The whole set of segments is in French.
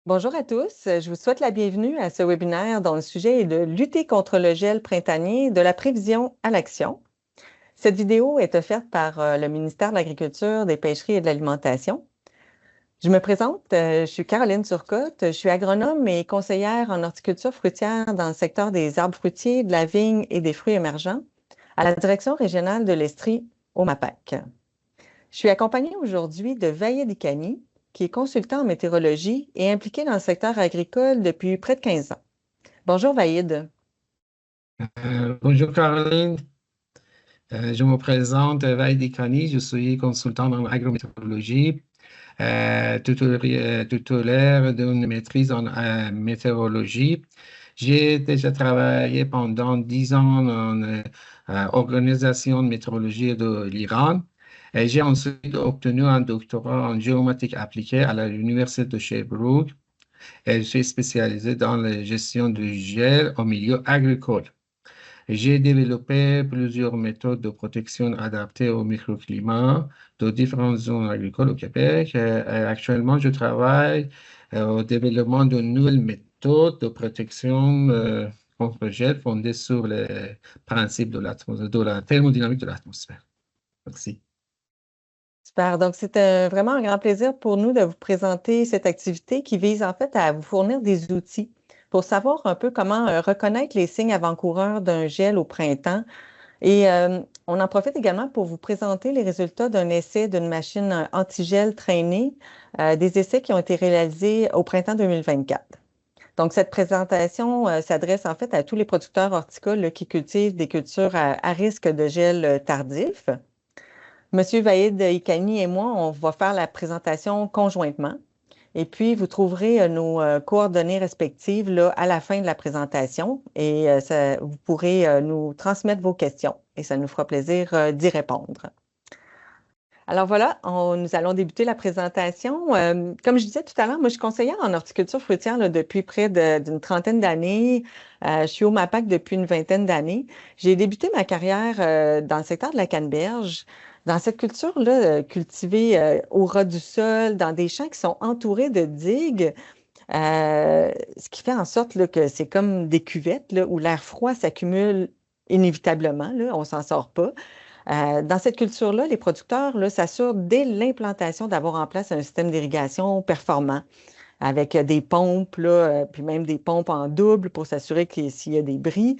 Bonjour à tous, je vous souhaite la bienvenue à ce webinaire dont le sujet est de lutter contre le gel printanier, de la prévision à l'action. Cette vidéo est offerte par le ministère de l'Agriculture, des Pêcheries et de l'Alimentation. Je me présente, je suis Caroline Turcotte, je suis agronome et conseillère en horticulture fruitière dans le secteur des arbres fruitiers, de la vigne et des fruits émergents à la direction régionale de l'Estrie au MAPAC. Je suis accompagnée aujourd'hui de Vaïd Ikani, qui est consultant en météorologie et impliqué dans le secteur agricole depuis près de 15 ans. Bonjour Vaïd. Bonjour Caroline. Je me présente Vaidi Kani, je suis consultant en agrométéorologie, titulaire d'une maîtrise en météorologie. J'ai déjà travaillé pendant 10 ans en organisation de météorologie de l'Iran. Et j'ai ensuite obtenu un doctorat en géomatique appliquée à l'Université de Sherbrooke. Et je suis spécialisé dans la gestion du gel au milieu agricole. J'ai développé plusieurs méthodes de protection adaptées au microclimat de différentes zones agricoles au Québec. Actuellement, je travaille au développement de nouvelles méthodes de protection contre le gel fondées sur les principes de la thermodynamique de l'atmosphère. Merci. Super. Donc, c'est vraiment un grand plaisir pour nous de vous présenter cette activité qui vise en fait à vous fournir des outils pour savoir un peu comment reconnaître les signes avant-coureurs d'un gel au printemps. Et on en profite également pour vous présenter les résultats d'un essai d'une machine anti-gel traînée, des essais qui ont été réalisés au printemps 2024. Donc, cette présentation s'adresse en fait à tous les producteurs horticoles là, qui cultivent des cultures à risque de gel tardif. Monsieur Vaïd Ikani et moi, on va faire la présentation conjointement. Et puis, vous trouverez nos coordonnées respectives là, à la fin de la présentation et vous pourrez nous transmettre vos questions et ça nous fera plaisir d'y répondre. Alors voilà, nous allons débuter la présentation. Comme je disais tout à l'heure, moi je suis conseillère en horticulture fruitière là, depuis près d'une trentaine d'années. Je suis au MAPAC depuis une vingtaine d'années. J'ai débuté ma carrière dans le secteur de la canneberge, dans cette culture-là, cultivée au ras du sol, dans des champs qui sont entourés de digues, ce qui fait en sorte là, que c'est comme des cuvettes là, où l'air froid s'accumule inévitablement, là, on s'en sort pas. Dans cette culture-là, les producteurs là, s'assurent dès l'implantation d'avoir en place un système d'irrigation performant avec des pompes, là, puis même des pompes en double pour s'assurer que s'il y a des bris.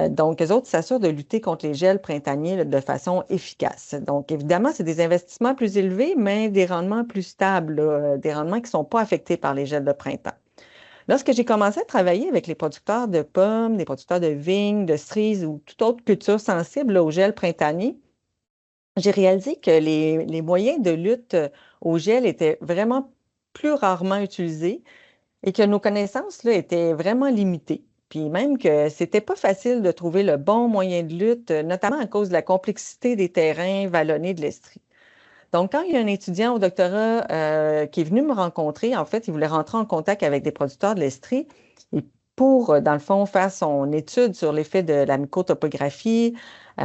Donc, les autres s'assurent de lutter contre les gels printaniers là, de façon efficace. Donc, évidemment, c'est des investissements plus élevés, mais des rendements plus stables, là, des rendements qui ne sont pas affectés par les gels de printemps. Lorsque j'ai commencé à travailler avec les producteurs de pommes, des producteurs de vignes, de cerises ou toute autre culture sensible là, au gel printanier, j'ai réalisé que les moyens de lutte au gel étaient vraiment plus rarement utilisés et que nos connaissances là, étaient vraiment limitées. Puis même que c'était pas facile de trouver le bon moyen de lutte, notamment à cause de la complexité des terrains vallonnés de l'Estrie. Donc, quand il y a un étudiant au doctorat qui est venu me rencontrer, en fait, il voulait rentrer en contact avec des producteurs de l'Estrie et pour, dans le fond, faire son étude sur l'effet de la mycotopographie,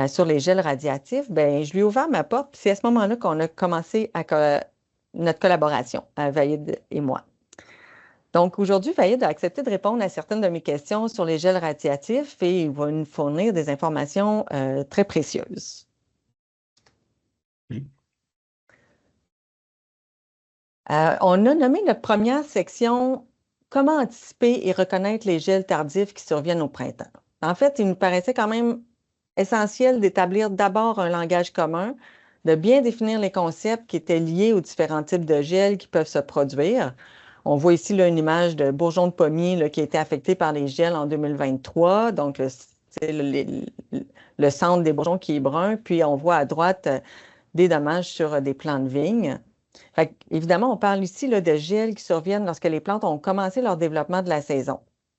sur les gels radiatifs, ben, je lui ai ouvert ma porte. Puis c'est à ce moment-là qu'on a commencé notre collaboration, Vaïd et moi. Donc, aujourd'hui, Vaïd a accepté de répondre à certaines de mes questions sur les gels radiatifs et il va nous fournir des informations très précieuses. Oui. On a nommé notre première section Comment anticiper et reconnaître les gels tardifs qui surviennent au printemps. En fait, il nous paraissait quand même essentiel d'établir d'abord un langage commun, de bien définir les concepts qui étaient liés aux différents types de gels qui peuvent se produire. On voit ici là, une image de bourgeon de pommier là, qui a été affecté par les gels en 2023. Donc, c'est le centre des bourgeons qui est brun. Puis, on voit à droite des dommages sur des plants de vigne. Fait évidemment, on parle ici là, de gels qui surviennent lorsque les plantes ont commencé leur développement de la saison.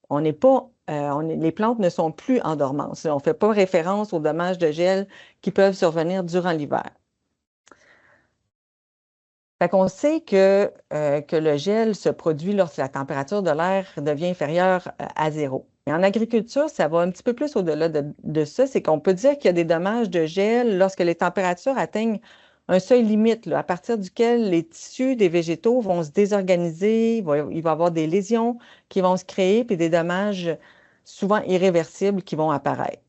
On n'est pas, les plantes ne sont plus en dormance. On ne fait pas référence aux dommages de gel qui peuvent survenir durant l'hiver. Fait qu'on sait que le gel se produit lorsque la température de l'air devient inférieure à zéro. Et en agriculture, ça va un petit peu plus au-delà de ça. C'est qu'on peut dire qu'il y a des dommages de gel lorsque les températures atteignent un seuil limite là, à partir duquel les tissus des végétaux vont se désorganiser, il va y avoir des lésions qui vont se créer, puis des dommages souvent irréversibles qui vont apparaître.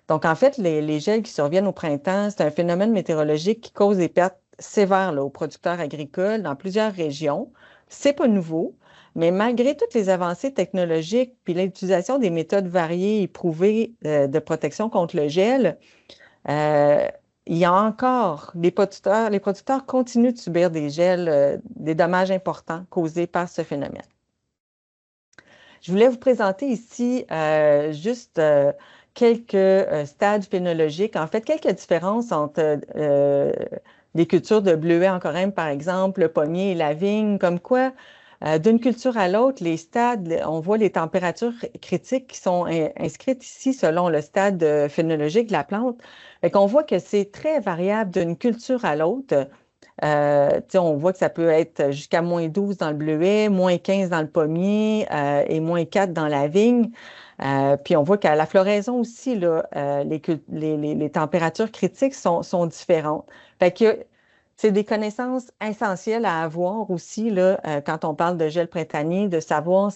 Donc, en fait, les gels qui surviennent au printemps, c'est un phénomène météorologique qui cause des pertes sévères là, aux producteurs agricoles dans plusieurs régions. C'est pas nouveau, mais malgré toutes les avancées technologiques puis l'utilisation des méthodes variées et prouvées de protection contre le gel, euh, il y a encore les producteurs continuent de subir des gels, des dommages importants causés par ce phénomène. Je voulais vous présenter ici juste quelques stades phénologiques, en fait, quelques différences entre les cultures de bleuets en Corrèze, par exemple, le pommier et la vigne, comme quoi, d'une culture à l'autre, les stades, on voit les températures critiques qui sont inscrites ici selon le stade phénologique de la plante. Fait qu'on voit que c'est très variable d'une culture à l'autre. On voit que ça peut être jusqu'à -12 dans le bleuet, -15 dans le pommier et -4 dans la vigne. Puis on voit qu'à la floraison aussi, là, les températures critiques sont différentes. Fait que c'est des connaissances essentielles à avoir aussi là, quand on parle de gel printanier, de savoir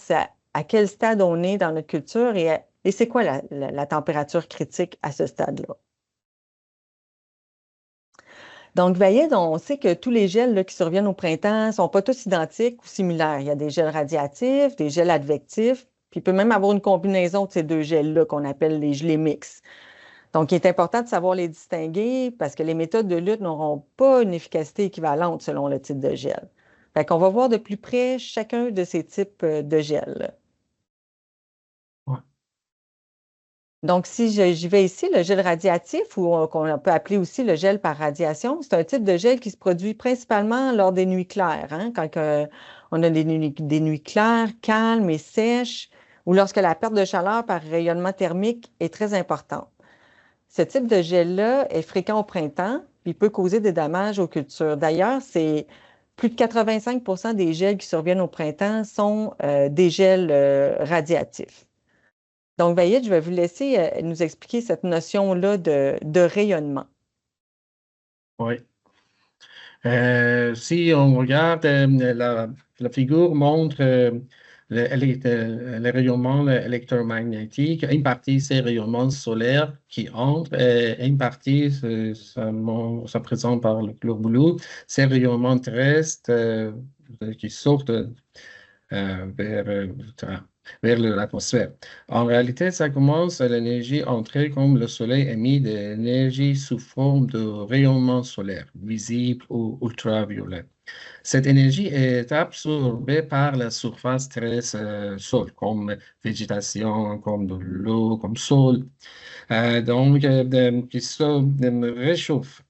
à quel stade on est dans notre culture et c'est quoi la température critique à ce stade-là. Donc, voyez, on sait que tous les gels là, qui surviennent au printemps ne sont pas tous identiques ou similaires. Il y a des gels radiatifs, des gels advectifs, puis il peut même avoir une combinaison de ces deux gels-là qu'on appelle les gelés mixtes. Donc, il est important de savoir les distinguer parce que les méthodes de lutte n'auront pas une efficacité équivalente selon le type de gel. Fait qu'on va voir de plus près chacun de ces types de gels. Ouais. Donc, si j'y vais ici, le gel radiatif, ou qu'on peut appeler aussi le gel par radiation, c'est un type de gel qui se produit principalement lors des nuits claires, hein, quand on a des nuits claires, calmes et sèches, ou lorsque la perte de chaleur par rayonnement thermique est très importante. Ce type de gel-là est fréquent au printemps, puis peut causer des dommages aux cultures. D'ailleurs, c'est plus de 85 des gels qui surviennent au printemps sont des gels radiatifs. Donc, Vaïd, je vais vous laisser nous expliquer cette notion-là de rayonnement. Oui. Si on regarde, la figure montre le rayonnement électromagnétique. Une partie, c'est le rayonnement solaire qui entre, et une partie, ça présente par le globule, c'est le rayonnement terrestre qui sort vers vers l'atmosphère. En réalité, ça commence à l'énergie entrée comme le Soleil émet de l'énergie sous forme de rayonnement solaire, visible ou ultraviolet. Cette énergie est absorbée par la surface terrestre sol, comme végétation, comme de l'eau, comme sol, qui se réchauffe.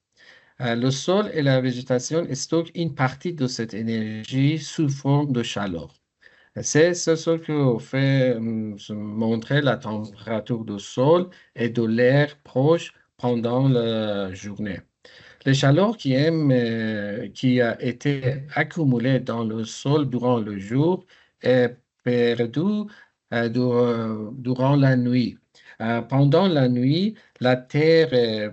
Le sol et la végétation stockent une partie de cette énergie sous forme de chaleur. C'est ce qui fait montrer la température du sol et de l'air proche pendant la journée. Les chaleurs qui a été accumulée dans le sol durant le jour est perdue durant la nuit. Pendant la nuit, la Terre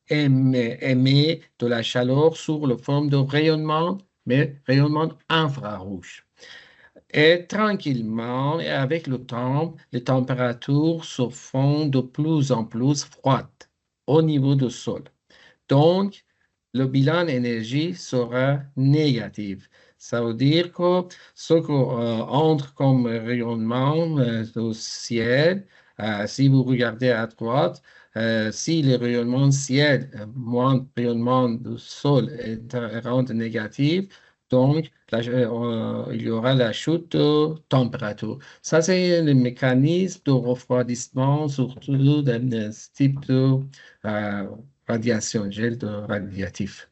émet de la chaleur sous la forme de rayonnement, mais rayonnement infrarouge. Et tranquillement, et avec le temps, les températures se font de plus en plus froides au niveau du sol. Donc, le bilan énergie sera négatif. Ça veut dire que ce qui entre comme rayonnement au ciel, si vous regardez à droite, si le rayonnement ciel, moins le rayonnement du sol rentre négatif, donc il y aura la chute de température. Ça, c'est le mécanisme de refroidissement, surtout dans ce type de radiation, gel de radiatif.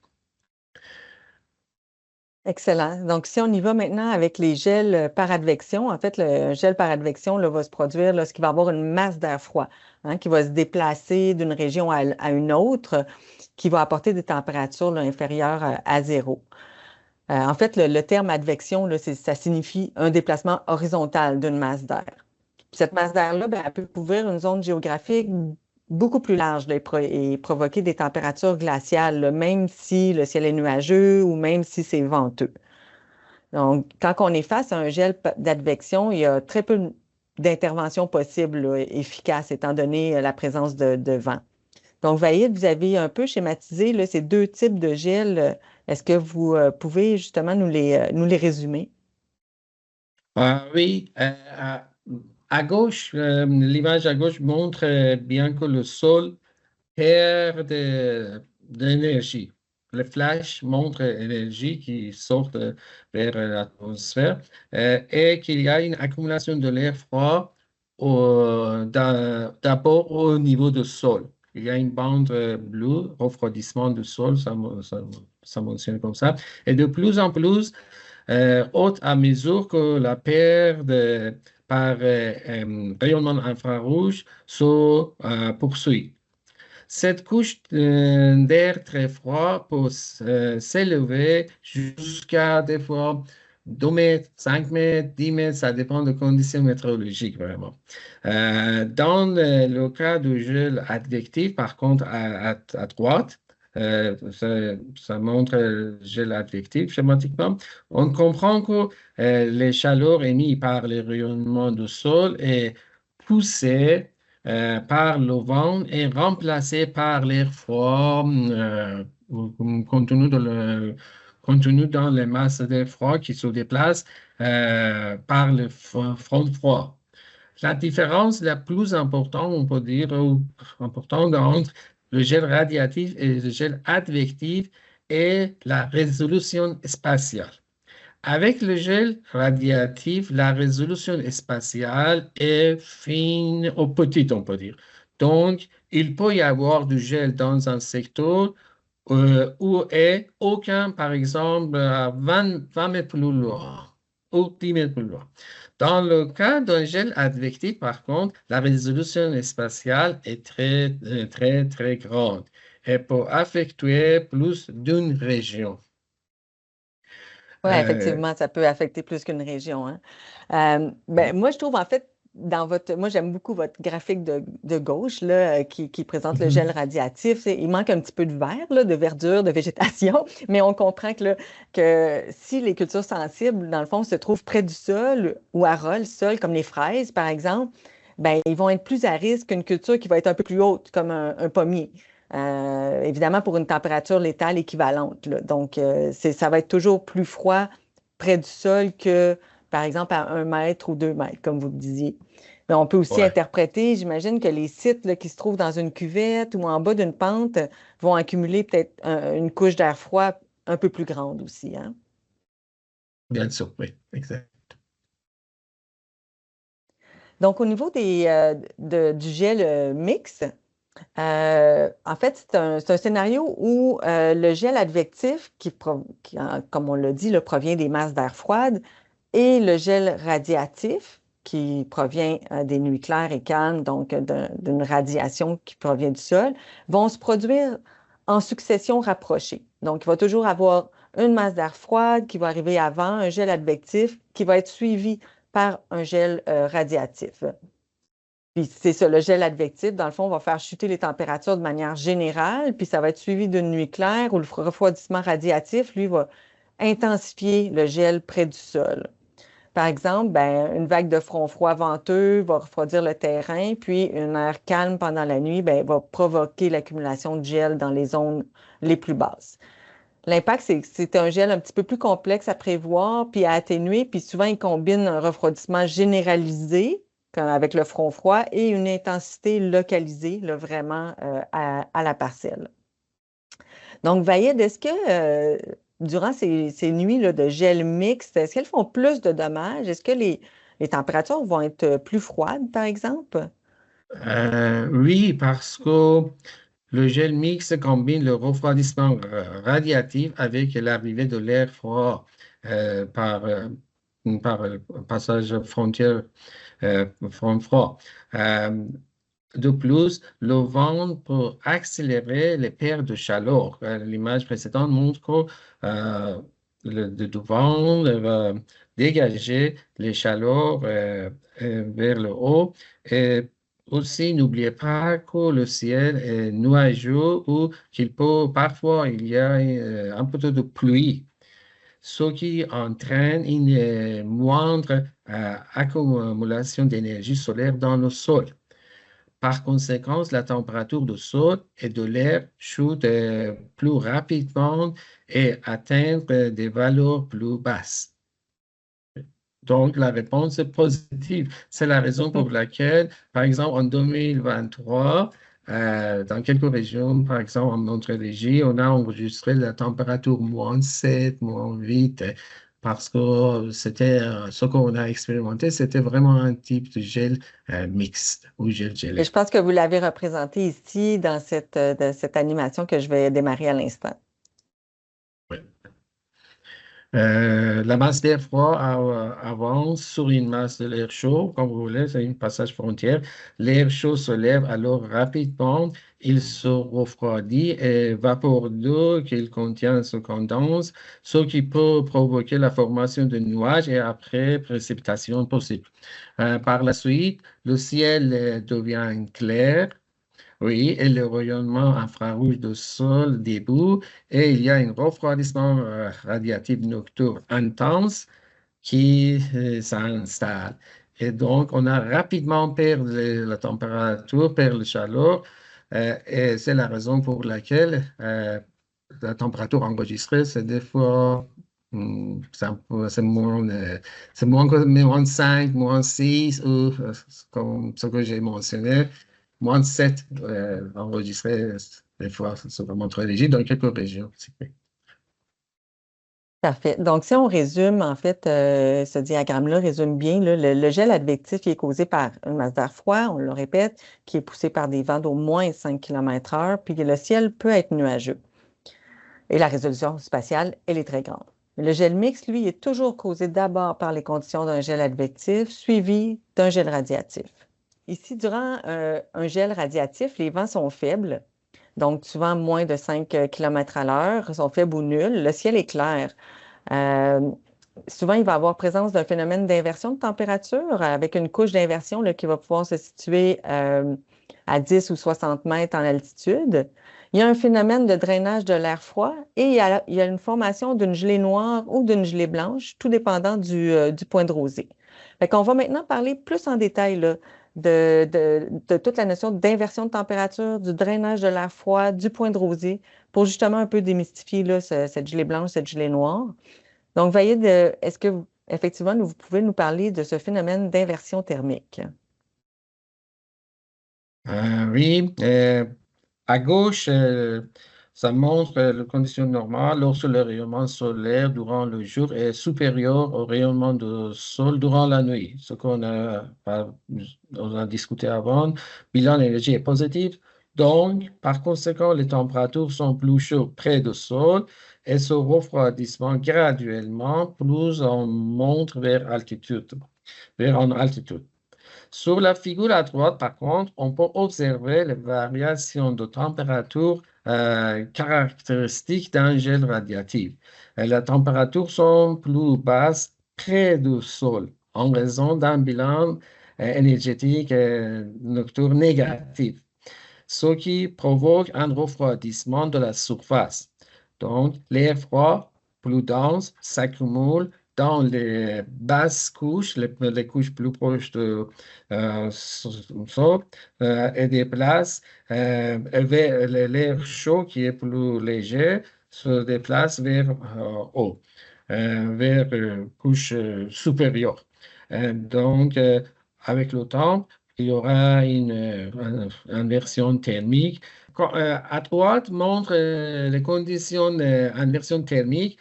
Excellent. Donc, si on y va maintenant avec les gels par advection, en fait, le gel par advection là, va se produire lorsqu'il va y avoir une masse d'air froid qui va se déplacer d'une région à une autre, qui va apporter des températures là, inférieures à zéro. En fait, le terme advection, là, ça signifie un déplacement horizontal d'une masse d'air. Cette masse d'air-là, ben, elle peut couvrir une zone géographique beaucoup plus large là, et provoquer des températures glaciales, là, même si le ciel est nuageux ou même si c'est venteux. Donc, quand on est face à un gel d'advection, il y a très peu d'interventions possibles là, efficaces étant donné la présence de vent. Donc, Vaïd, vous avez un peu schématisé là, ces deux types de gel. Est-ce que vous pouvez justement nous les résumer? Oui, à gauche, l'image à gauche montre bien que le sol perd d'énergie. Le flash montre l'énergie qui sort vers l'atmosphère et qu'il y a une accumulation de l'air froid d'abord au niveau du sol. Il y a une bande bleue, refroidissement du sol, ça mentionne comme ça. Et de plus en plus, haute à mesure que la paire par rayonnement infrarouge se poursuit. Cette couche d'air très froid peut s'élever jusqu'à des fois 2 mètres, 5 mètres, 10 mètres, ça dépend des conditions météorologiques vraiment. Dans le cas du gel advectif, par contre, à droite, ça montre le gel advectif schématiquement, on comprend que les chaleurs émises par les rayonnements du sol est poussée par le vent et remplacé par l'air froid contenu dans les masses d'air froid qui se déplacent par le front froid. La différence la plus importante, on peut dire, ou importante entre le gel radiatif et le gel advectif est la résolution spatiale. Avec le gel radiatif, la résolution spatiale est fine ou petite, on peut dire. Donc, il peut y avoir du gel dans un secteur où est aucun, par exemple, à 20 mètres plus loin ou 10 mètres plus loin. Dans le cas d'un gel advectif, par contre, la résolution spatiale est très grande et peut affecter plus d'une région. Oui, Euh, effectivement, ça peut affecter plus qu'une région, hein. Moi, je trouve en fait, moi, j'aime beaucoup votre graphique de gauche là, qui présente le gel Mhm. radiatif. Il manque un petit peu de vert, là, de verdure, de végétation, mais on comprend que si les cultures sensibles, dans le fond, se trouvent près du sol ou à ras le sol, comme les fraises, par exemple, ben, ils vont être plus à risque qu'une culture qui va être un peu plus haute, comme un pommier. Évidemment pour une température létale équivalente, là. Donc, ça va être toujours plus froid près du sol que, par exemple, à 1 mètre ou 2 mètres, comme vous le disiez. Mais on peut aussi Ouais, interpréter, j'imagine que les sites là, qui se trouvent dans une cuvette ou en bas d'une pente vont accumuler peut-être une couche d'air froid un peu plus grande aussi, hein? bien sûr, oui, exact. Donc, au niveau du gel mix, en fait, c'est un scénario où le gel advectif, comme on l'a dit, là, provient des masses d'air froide, et le gel radiatif, qui provient des nuits claires et calmes, donc d'une radiation qui provient du sol, vont se produire en succession rapprochée. Donc, il va toujours avoir une masse d'air froide qui va arriver avant, un gel advectif qui va être suivi par un gel radiatif. Puis c'est ça, le gel advectif, dans le fond, va faire chuter les températures de manière générale, puis ça va être suivi d'une nuit claire où le refroidissement radiatif, lui, va intensifier le gel près du sol. Par exemple, ben, une vague de front froid venteux va refroidir le terrain, puis une air calme pendant la nuit ben, va provoquer l'accumulation de gel dans les zones les plus basses. L'impact, c'est que c'est un gel un petit peu plus complexe à prévoir puis à atténuer, puis souvent il combine un refroidissement généralisé comme avec le front froid et une intensité localisée là, vraiment à la parcelle. Donc, Vaïd, est-ce que durant ces nuits là, de gel mixte, est-ce qu'elles font plus de dommages? Est-ce que les températures vont être plus froides, par exemple? Oui, parce que le gel mix combine le refroidissement radiatif avec l'arrivée de l'air froid par passage frontière front froid. Euh, de plus, le vent peut accélérer les pertes de chaleur. L'image précédente montre que le vent va dégager les chaleurs vers le haut et Aussi, n'oubliez pas que le ciel est nuageux ou qu'il peut parfois il y a un peu de pluie, ce qui entraîne une moindre accumulation d'énergie solaire dans le sol. Par conséquent, la température du sol et de l'air chute plus rapidement et atteint des valeurs plus basses. Donc, la réponse est positive. C'est la raison pour laquelle, par exemple, en 2023, dans quelques régions, par exemple en Montérégie, on a enregistré la température -7, -8, parce que c'était ce qu'on a expérimenté, c'était vraiment un type de gel mixte ou gel Et gelé. je pense que vous l'avez représenté ici dans de cette animation que je vais démarrer à l'instant. Oui. La masse d'air froid avance sur une masse de l'air chaud, comme vous voulez, c'est une passage frontière. L'air chaud se lève alors rapidement, il se refroidit et vapeur d'eau qu'il contient se condense, ce qui peut provoquer la formation de nuages et après précipitation possible. Par la suite, le ciel devient clair. Oui, et le rayonnement infrarouge du sol debout, et il y a un refroidissement radiatif nocturne intense qui s'installe. Et donc, on a rapidement perdu la température, perdu la chaleur, et c'est la raison pour laquelle la température enregistrée, c'est des fois, c'est moins que -5, -6, ou comme ce que j'ai mentionné, -7 enregistré des fois sur la Montérégie dans quelques régions. Parfait. Donc, si on résume, en fait, ce diagramme-là résume bien, là, le gel advectif qui est causé par une masse d'air froid, on le répète, qui est poussé par des vents d'au moins 5 km/h, puis le ciel peut être nuageux. Et la résolution spatiale, elle est très grande. Le gel mixte, lui, est toujours causé d'abord par les conditions d'un gel advectif, suivi d'un gel radiatif. Ici, durant un gel radiatif, les vents sont faibles, donc souvent moins de 5 km à l'heure, sont faibles ou nuls. Le ciel est clair. Euh, Souvent, il va y avoir présence d'un phénomène d'inversion de température avec une couche d'inversion qui va pouvoir se situer à 10 ou 60 mètres en altitude. Il y a un phénomène de drainage de l'air froid et il y a une formation d'une gelée noire ou d'une gelée blanche, tout dépendant du point de rosée. Fait qu'on va maintenant parler plus en détail là, de toute la notion d'inversion de température, du drainage de l'air froid, du point de rosée, pour justement un peu démystifier là, cette gelée blanche, cette gelée noire. Donc, est-ce que effectivement, vous pouvez nous parler de ce phénomène d'inversion thermique? Oui, à gauche, ça montre les conditions normales lorsque le rayonnement solaire durant le jour est supérieur au rayonnement du sol durant la nuit. Ce on a discuté avant, bilan d'énergie est positif. Donc, par conséquent, les températures sont plus chaudes près du sol et ce refroidissement graduellement plus on monte vers en altitude. Sur la figure à droite, par contre, on peut observer les variations de température caractéristiques d'un gel radiatif. Et les températures sont plus basses près du sol en raison d'un bilan énergétique nocturne négatif, ce qui provoque un refroidissement de la surface. Donc, l'air froid plus dense s'accumule dans les basses couches, les couches plus proches de sol, et déplace l'air chaud qui est plus léger se déplace vers haut, vers couche supérieure. Donc, avec le temps, il y aura une inversion thermique. À droite montre les conditions d'inversion thermique.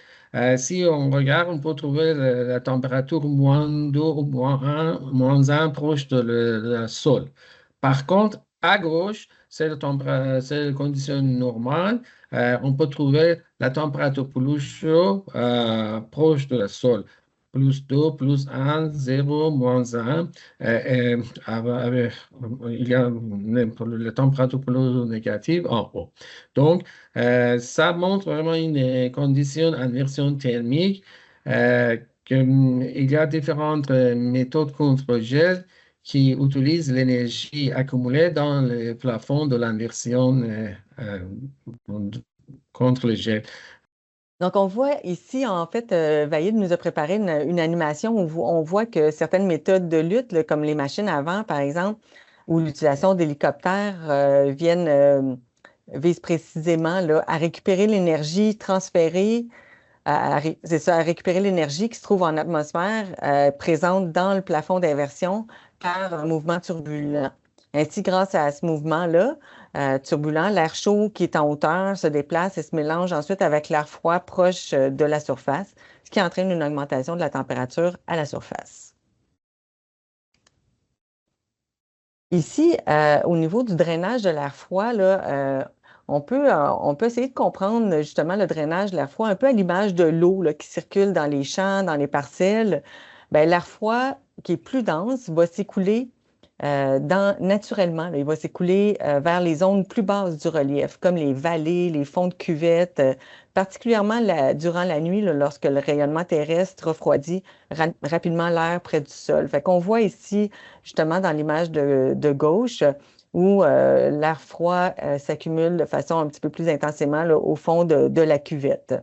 Si on regarde, on peut trouver la température -2 ou -1 proche de la sol. Par contre, à gauche, c'est la condition normale. On peut trouver la température plus chaude proche de la sol. +2, +1, 0, -1. Il y a la température plus négative en haut. Donc, ça montre vraiment une condition d'inversion thermique. Il y a différentes méthodes contre gel qui utilise l'énergie accumulée dans le plafond de l'inversion contre le jet. Donc, on voit ici, en fait, Vaïd nous a préparé une animation où on voit que certaines méthodes de lutte, là, comme les machines à vent, par exemple, ou l'utilisation d'hélicoptères, visent précisément là, à récupérer l'énergie transférée, c'est ça, à récupérer l'énergie qui se trouve en atmosphère, présente dans le plafond d'inversion par un mouvement turbulent. Ainsi, grâce à ce mouvement-là, turbulent, l'air chaud qui est en hauteur se déplace et se mélange ensuite avec l'air froid proche de la surface, ce qui entraîne une augmentation de la température à la surface. Ici, au niveau du drainage de l'air froid, là, on peut essayer de comprendre justement le drainage de l'air froid un peu à l'image de l'eau qui circule dans les champs, dans les parcelles. Bien, l'air froid qui est plus dense va s'écouler naturellement. Là, il va s'écouler vers les zones plus basses du relief, comme les vallées, les fonds de cuvettes, particulièrement durant la nuit, là, lorsque le rayonnement terrestre refroidit rapidement l'air près du sol. Fait qu'on voit ici, justement, dans l'image de gauche, où l'air froid s'accumule de façon un petit peu plus intensément là, au fond de la cuvette.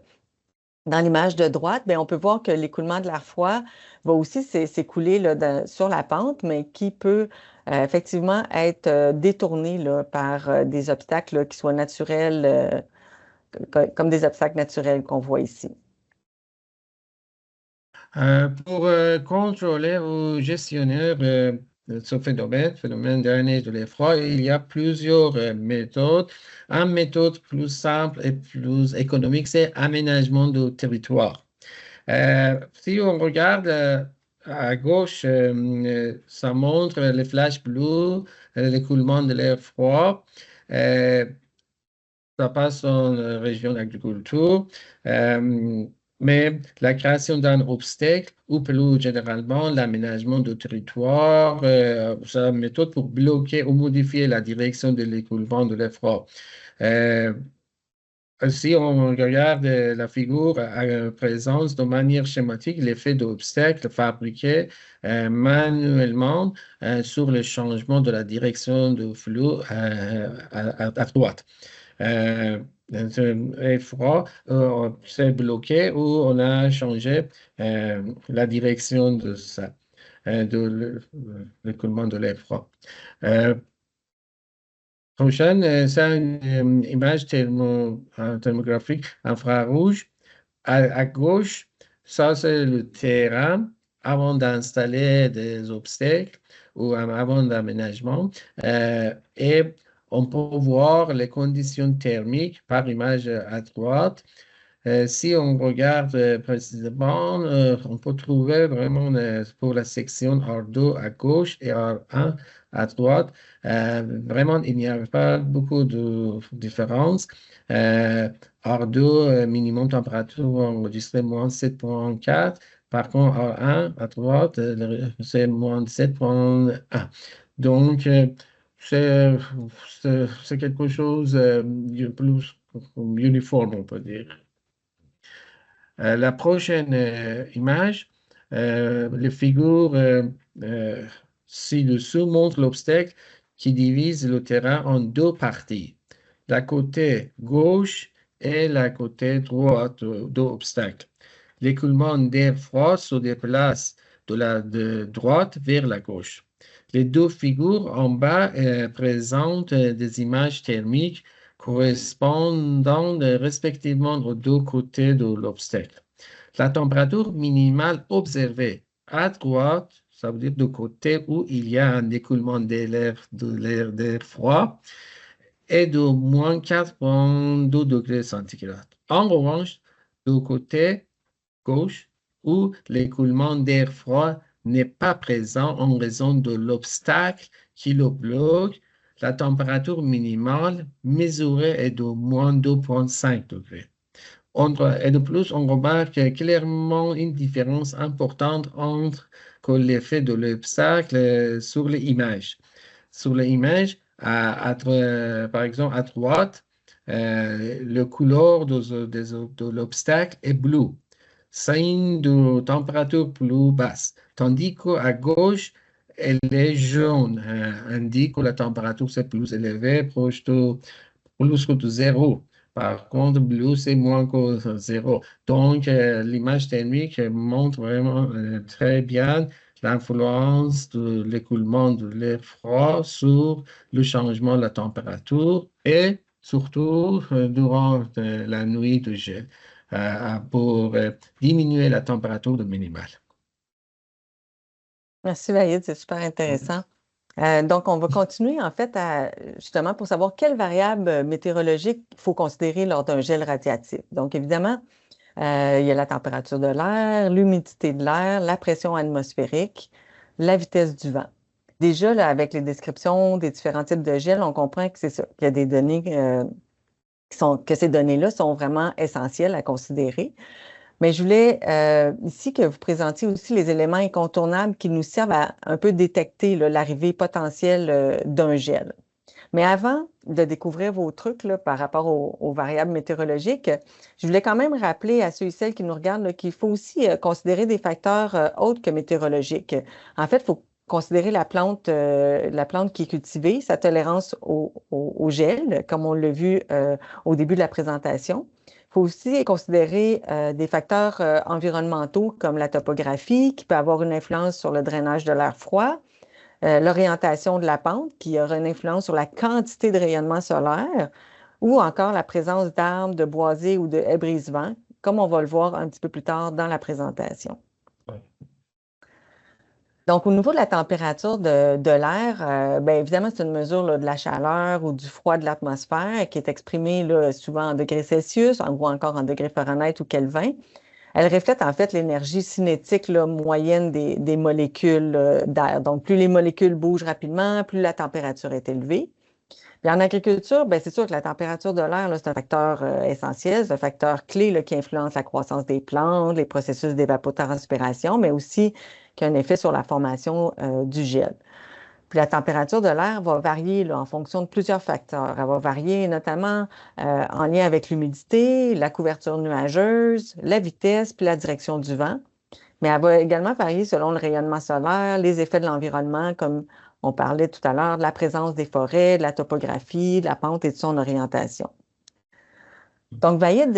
Dans l'image de droite, bien, on peut voir que l'écoulement de l'air froid va aussi s'écouler là, sur la pente, mais qui peut effectivement être détourné là, par des obstacles là, qui soient naturels, comme des obstacles naturels qu'on voit ici. Pour contrôler ou gestionner ce phénomène drainage de l'air froid, il y a plusieurs méthodes. Une méthode plus simple et plus économique, c'est aménagement du territoire. Si on regarde à gauche, ça montre les flashs bleus, l'écoulement de l'air froid. Ça passe en région d'agriculture. Mais la création d'un obstacle ou plus généralement l'aménagement du territoire, c'est une méthode pour bloquer ou modifier la direction de l'écoulement de l'air froid. Si on regarde la figure à présence de manière schématique, l'effet d'obstacle fabriqué manuellement sur le changement de la direction du flux à droite. Et froid, c'est bloqué ou on a changé la direction de ça, de l'écoulement de l'air froid. Prochaine, c'est une image thermographique infrarouge. À gauche, ça c'est le terrain avant d'installer des obstacles ou avant d'aménagement. Et on peut voir les conditions thermiques par image à droite. Si on regarde précisément, on peut trouver vraiment pour la section R2 à gauche et R1 à droite, vraiment il n'y a pas beaucoup de différence. R2, minimum température enregistrée moins 7,4. Par contre, R1 à droite, c'est moins 7,1. Donc, c'est quelque chose de plus uniforme, on peut dire. La prochaine image, les figures ci-dessous montrent l'obstacle qui divise le terrain en deux parties. La côté gauche et la côté droite de l'obstacle. L'écoulement d'air froid se déplace de droite vers la gauche. Les deux figures en bas présentent des images thermiques correspondant respectivement aux deux côtés de l'obstacle. La température minimale observée à droite, ça veut dire du côté où il y a un écoulement d'air froid, est de moins 4,2 degrés centigrades. En revanche, du côté gauche, où l'écoulement d'air froid n'est pas présent en raison de l'obstacle qui le bloque, la température minimale mesurée est de moins 2,5 degrés. Et de plus, on remarque clairement une différence importante entre l'effet de l'obstacle sur les images. Sur les images, par exemple, à droite, le couleur de l'obstacle est bleu, signe de température plus basse, tandis qu'à gauche, elle est jaune, indique que la température c'est plus élevée, proche de plus que de zéro. Par contre, bleu, c'est moins que zéro. Donc, l'image thermique montre vraiment très bien l'influence de l'écoulement de l'air froid sur le changement de la température et surtout durant la nuit de gel pour diminuer la température de minimale. Merci, Vaïd, c'est super intéressant. Donc, on va continuer en fait justement pour savoir quelles variables météorologiques il faut considérer lors d'un gel radiatif. Donc, évidemment, il y a la température de l'air, l'humidité de l'air, la pression atmosphérique, la vitesse du vent. Déjà, là, avec les descriptions des différents types de gel, on comprend que c'est ça, qu'il y a des données que ces données-là sont vraiment essentielles à considérer. Mais je voulais ici que vous présentiez aussi les éléments incontournables qui nous servent à un peu détecter l'arrivée potentielle d'un gel. Mais avant de découvrir vos trucs là, par rapport aux variables météorologiques, je voulais quand même rappeler à ceux et celles qui nous regardent qu'il faut aussi considérer des facteurs autres que météorologiques. En fait, il faut considérer la plante qui est cultivée, sa tolérance au gel, comme on l'a vu au début de la présentation. Il faut aussi considérer des facteurs environnementaux comme la topographie, qui peut avoir une influence sur le drainage de l'air froid, l'orientation de la pente, qui aura une influence sur la quantité de rayonnement solaire, ou encore la présence d'arbres, de boisés ou de haies brise-vent, comme on va le voir un petit peu plus tard dans la présentation. Donc, au niveau de la température de l'air, bien évidemment, c'est une mesure là, de la chaleur ou du froid de l'atmosphère qui est exprimée là, souvent en degrés Celsius ou encore en degrés Fahrenheit ou Kelvin. Elle reflète en fait l'énergie cinétique là, moyenne des molécules d'air. Donc, plus les molécules bougent rapidement, plus la température est élevée. Puis en agriculture, bien, c'est sûr que la température de l'air, c'est un facteur essentiel, c'est un facteur clé là, qui influence la croissance des plantes, les processus d'évapotranspiration, mais aussi qui a un effet sur la formation du gel. Puis la température de l'air va varier là, en fonction de plusieurs facteurs. Elle va varier notamment en lien avec l'humidité, la couverture nuageuse, la vitesse, puis la direction du vent. Mais elle va également varier selon le rayonnement solaire, les effets de l'environnement, comme on parlait tout à l'heure, de la présence des forêts, de la topographie, de la pente et de son orientation. Donc, Vaïd,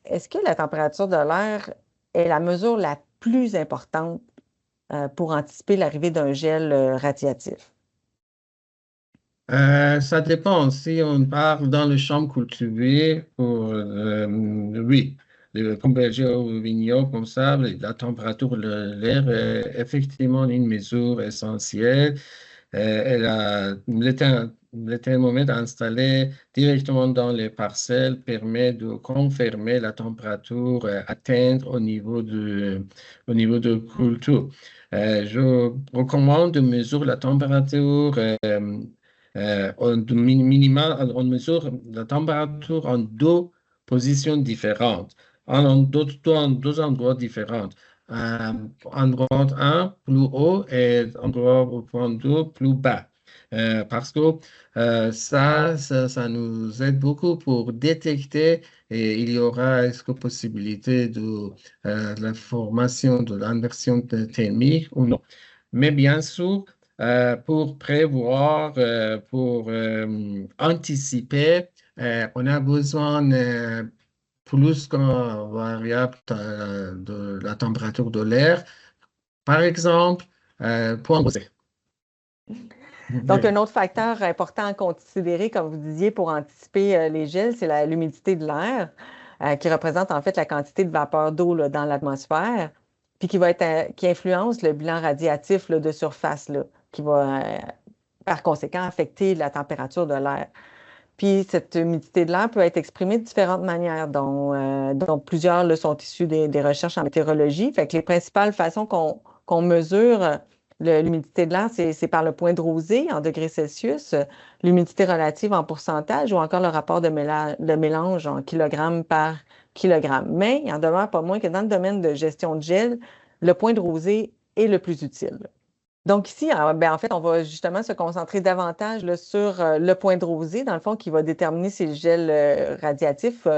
est-ce que la température de l'air est la mesure la plus importante pour anticiper l'arrivée d'un gel radiatif? Ça dépend. Si on part dans le champ cultivé, oui, converger au vignoble comme ça, la température de l'air est effectivement une mesure essentielle. Le thermomètre installé directement dans les parcelles permet de confirmer la température atteinte au niveau de culture. Je recommande de mesurer la température on mesure la température en deux positions différentes, en deux endroits différents. Endroit 1 plus haut et endroit 2 plus bas. Parce que ça nous aide beaucoup pour détecter et il y aura est-ce que possibilité de la formation de l'inversion thermique ou non. Mais bien sûr, pour prévoir, pour anticiper, on a besoin plus qu'un variable de la température de l'air. Par exemple, point posé. Donc, un autre facteur important à considérer, comme vous disiez, pour anticiper les gels, c'est l'humidité de l'air, qui représente en fait la quantité de vapeur d'eau dans l'atmosphère, puis qui influence le bilan radiatif de surface, qui va par conséquent affecter la température de l'air. Puis cette humidité de l'air peut être exprimée de différentes manières, dont plusieurs sont issues des recherches en météorologie. Fait que les principales façons qu'on mesure l'humidité de l'air, c'est par le point de rosée en degrés Celsius, l'humidité relative en pourcentage ou encore le rapport de mélange en kilogrammes par kilogramme. Mais il en demeure pas moins que dans le domaine de gestion de gel, le point de rosée est le plus utile. Donc ici, en fait, on va justement se concentrer davantage là, sur le point de rosée, dans le fond, qui va déterminer si le gel radiatif.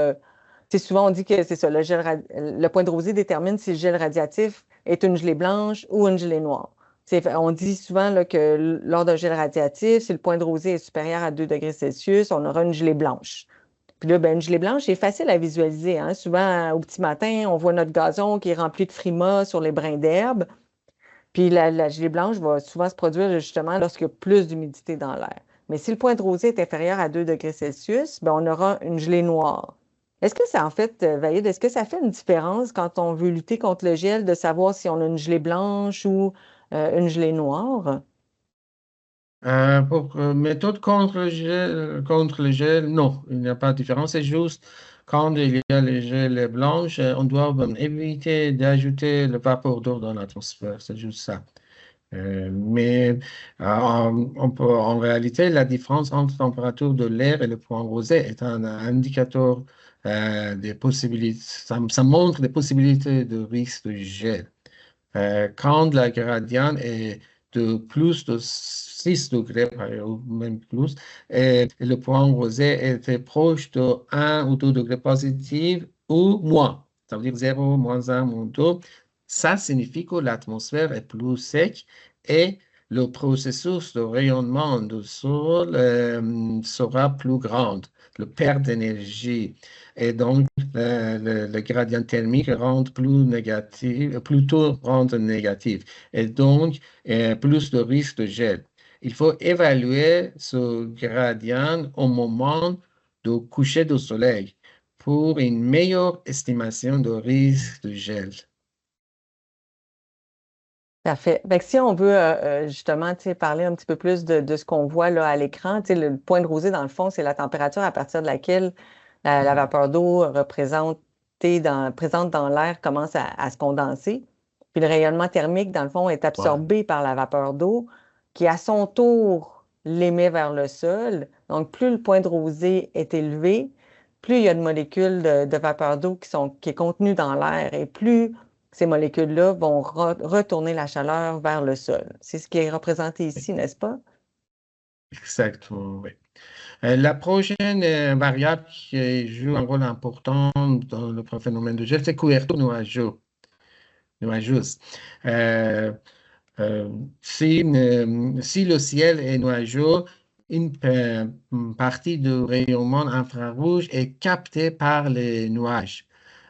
Souvent, on dit que c'est ça, le point de rosée détermine si le gel radiatif est une gelée blanche ou une gelée noire. On dit souvent là, que lors d'un gel radiatif, si le point de rosée est supérieur à 2 degrés Celsius, on aura une gelée blanche. Puis là, ben, une gelée blanche, c'est facile à visualiser, hein. Souvent, au petit matin, on voit notre gazon qui est rempli de frimas sur les brins d'herbe. Puis la gelée blanche va souvent se produire justement lorsqu'il y a plus d'humidité dans l'air. Mais si le point de rosée est inférieur à 2 degrés Celsius, ben, on aura une gelée noire. Est-ce que ça, en fait, Vaïd, est-ce que ça fait une différence quand on veut lutter contre le gel de savoir si on a une gelée blanche ou une gelée noire? Pour méthode contre le gel, non, il n'y a pas de différence. C'est juste quand il y a les gels blanches, on doit éviter d'ajouter le vapeur d'eau dans l'atmosphère. C'est juste ça. Mais en réalité, la différence entre la température de l'air et le point rosé est un indicateur des possibilités. Ça montre des possibilités de risque de gel. Quand la gradient est de plus de 6 degrés, ou même plus, et le point rosé était proche de 1 ou 2 degrés positifs ou moins. Ça veut dire 0, moins 1, moins 2. Ça signifie que l'atmosphère est plus sec et le processus de rayonnement du sol sera plus grand, le perte d'énergie. Et donc, le gradient thermique rend plus négatif, plutôt rendre négatif. Et donc, plus de risque de gel. Il faut évaluer ce gradient au moment du coucher du soleil pour une meilleure estimation de risque de gel. Parfait. Fait que si on veut justement parler un petit peu plus de ce qu'on voit là, à l'écran, le point de rosée, dans le fond, c'est la température à partir de laquelle la vapeur d'eau présente dans l'air commence à se condenser. Puis le rayonnement thermique, dans le fond, est Ouais. absorbé par la vapeur d'eau qui, à son tour, l'émet vers le sol. Donc, plus le point de rosée est élevé, plus il y a de molécules de vapeur d'eau qui est contenue dans l'air et plus ces molécules-là vont retourner la chaleur vers le sol. C'est ce qui est représenté ici, n'est-ce pas? Exactement, oui. La prochaine variable qui joue un rôle important dans le phénomène de gel, c'est couverture nuageuse. Euh, euh, si le ciel est nuageux, une partie du rayonnement infrarouge est captée par les nuages.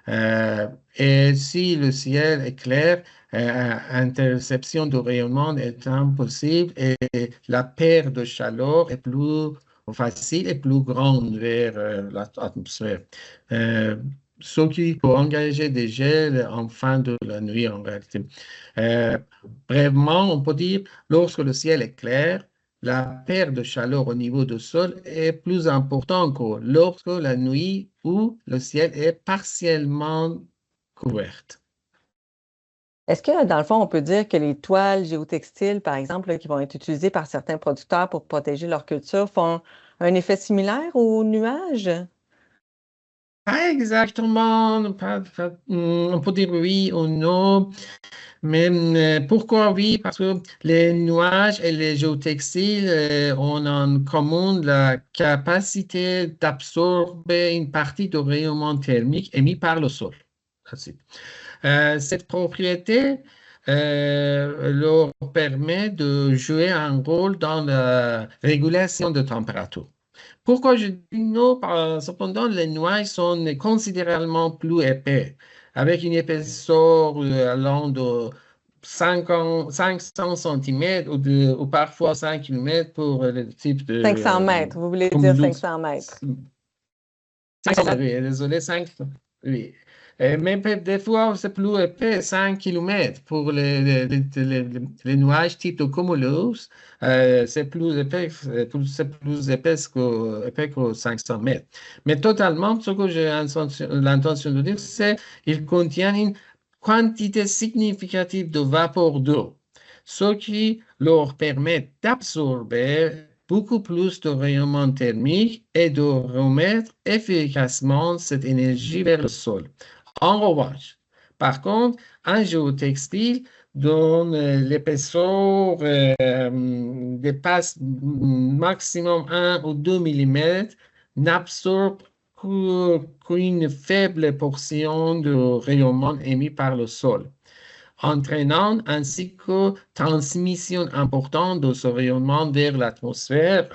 Euh, et si le ciel est clair, interception du rayonnement est impossible et la perte de chaleur est plus facile et plus grande vers l'atmosphère. Euh, Ce qui peut engager des gels en fin de la nuit en réalité. Euh, Brièvement, on peut dire, lorsque le ciel est clair, la perte de chaleur au niveau du sol est plus importante que lorsque la nuit où le ciel est partiellement couvert. Est-ce que, dans le fond, on peut dire que les toiles géotextiles, par exemple, là, qui vont être utilisées par certains producteurs pour protéger leur culture, font un effet similaire aux nuages? Pas exactement, on peut dire oui ou non, mais pourquoi oui? Parce que les nuages et les géotextiles ont en commun la capacité d'absorber une partie du rayonnement thermique émis par le sol. Cette propriété leur permet de jouer un rôle dans la régulation de température. Pourquoi je dis non? Cependant, les nuages sont considérablement plus épais, avec une épaisseur allant de 500 cm ou parfois 5 km pour le type 500 de mètres, vous voulez dire cumulus. 500 mètres. 500 mètres, oui, désolé, 5. Oui. Mais des fois, c'est plus épais, 5 km pour les nuages type de cumulus. C'est plus épais, c'est plus épais que 500 mètres. Mais totalement, ce que j'ai l'intention de dire, c'est qu'il contient une quantité significative de vapeur d'eau, ce qui leur permet d'absorber beaucoup plus de rayonnement thermique et de remettre efficacement cette énergie vers le sol. En revanche, par contre, un géotextile dont l'épaisseur dépasse maximum 1 ou 2 mm n'absorbe qu'une faible portion de rayonnement émis par le sol. entraînant ainsi que transmission importante de ce rayonnement vers l'atmosphère.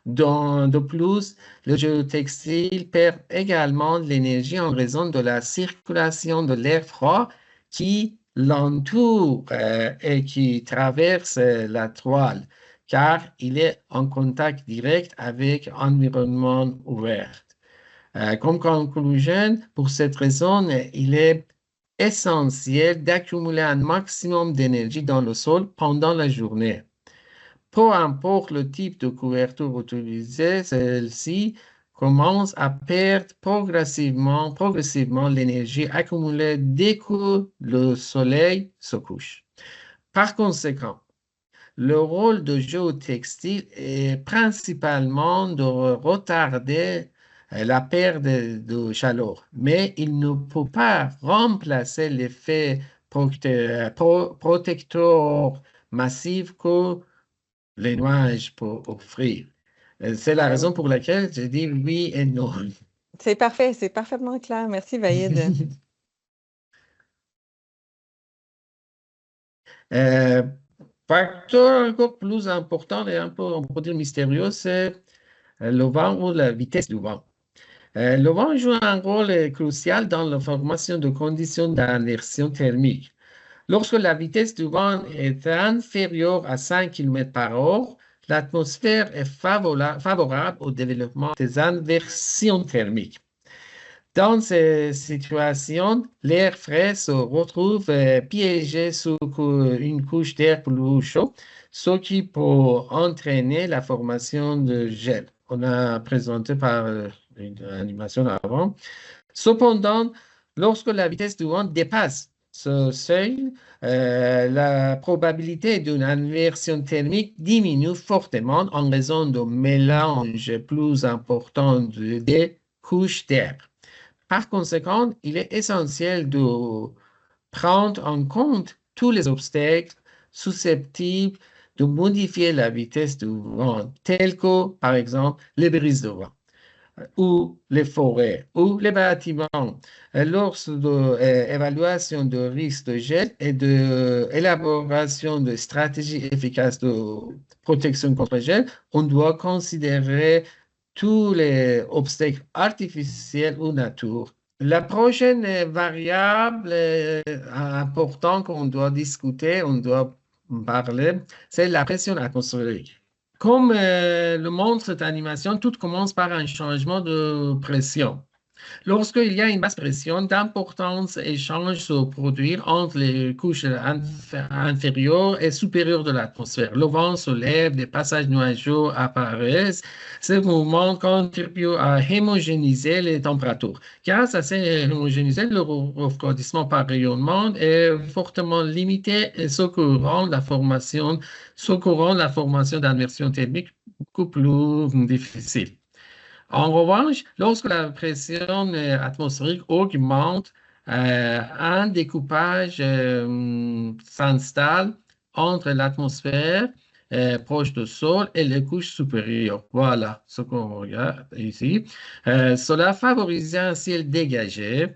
De plus, le géotextile perd également de l'énergie en raison de la circulation de l'air froid qui l'entoure et qui traverse la toile, car il est en contact direct avec l'environnement ouvert. Comme conclusion, pour cette raison, il est essentiel d'accumuler un maximum d'énergie dans le sol pendant la journée. Peu importe le type de couverture utilisée, celle-ci commence à perdre progressivement l'énergie accumulée dès que le soleil se couche. Par conséquent, le rôle de géotextile est principalement de retarder la perte de chaleur, mais il ne peut pas remplacer l'effet protecteur massif que les nuages peuvent offrir. C'est la raison pour laquelle je dis oui et non. C'est parfait, c'est parfaitement clair. Merci, Vaïd. Facteur encore plus important et un peu, on peut dire mystérieux, c'est le vent ou la vitesse du vent. Le vent joue un rôle crucial dans la formation de conditions d'inversion thermique. Lorsque la vitesse du vent est inférieure à 5 km par heure, l'atmosphère est favorable au développement des inversions thermiques. Dans ces situations, l'air frais se retrouve piégé sous une couche d'air plus chaud, ce qui peut entraîner la formation de gel. On a présenté par une animation avant. Cependant, lorsque la vitesse du vent dépasse ce seuil, la probabilité d'une inversion thermique diminue fortement en raison d'un mélange plus important des couches d'air. Par conséquent, il est essentiel de prendre en compte tous les obstacles susceptibles de modifier la vitesse du vent, tels que, par exemple, les brises de vent ou les forêts, ou les bâtiments. Lors de l'évaluation de risque de gel et de l'élaboration de stratégies efficaces de protection contre le gel, on doit considérer tous les obstacles artificiels ou nature. La prochaine variable importante qu'on doit discuter, on doit parler, c'est la pression atmosphérique. Comme le montre cette animation, tout commence par un changement de pression. Lorsqu'il y a une basse pression, d'importants échanges se produisent entre les couches inférieures et supérieures de l'atmosphère. Le vent se lève, des passages nuageux apparaissent. Ces mouvements contribuent à homogénéiser les températures. Grâce à ces homogénéiser, le refroidissement par rayonnement est fortement limité et ce que rend la formation d'inversion thermique beaucoup plus difficile. En revanche, lorsque la pression atmosphérique augmente, un découpage s'installe entre l'atmosphère proche du sol et les couches supérieures. Voilà ce qu'on regarde ici. Cela favorise un ciel dégagé,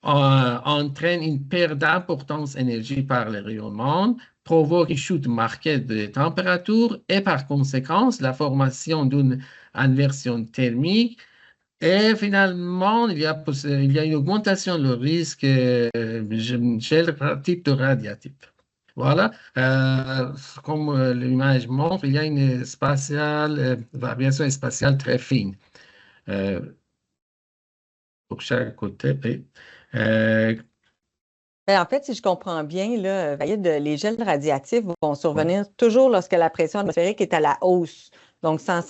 entraîne une perte d'importance énergie par le rayonnement, provoque une chute marquée de température et par conséquent la formation d'une inversion thermique. Et finalement, il y a une augmentation du risque gel type de radiatif. Voilà, comme l'image montre, il y a une variation spatiale très fine pour chaque côté. En fait, si je comprends bien, là, Vaïd, les gels radiatifs vont survenir toujours lorsque la pression atmosphérique est à la hausse, donc 100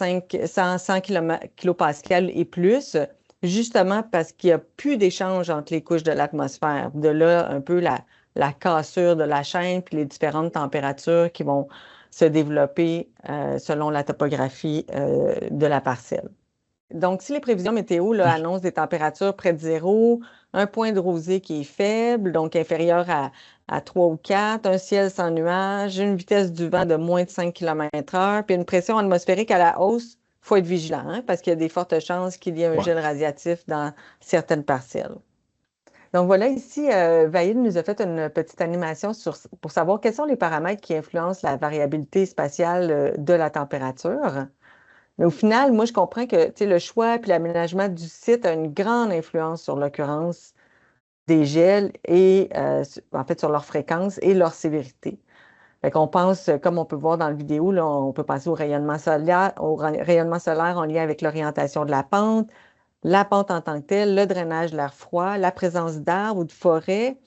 kilopascales et plus, justement parce qu'il n'y a plus d'échange entre les couches de l'atmosphère. De là, un peu la cassure de la chaîne, puis les différentes températures qui vont se développer selon la topographie de la parcelle. Donc, si les prévisions météo là, annoncent des températures près de zéro, un point de rosée qui est faible, donc inférieur à 3 ou 4, un ciel sans nuages, une vitesse du vent de moins de 5 km/h, puis une pression atmosphérique à la hausse, il faut être vigilant, hein, parce qu'il y a des fortes chances qu'il y ait un gel radiatif dans certaines parcelles. Donc voilà, ici, Vaïd nous a fait une petite animation pour savoir quels sont les paramètres qui influencent la variabilité spatiale de la température. Mais au final, moi, je comprends que le choix et l'aménagement du site a une grande influence sur l'occurrence des gels et en fait sur leur fréquence et leur sévérité. Fait qu'on pense, comme on peut voir dans la vidéo, là, on peut penser au rayonnement solaire en lien avec l'orientation de la pente en tant que telle, le drainage de l'air froid, la présence d'arbres ou de forêts.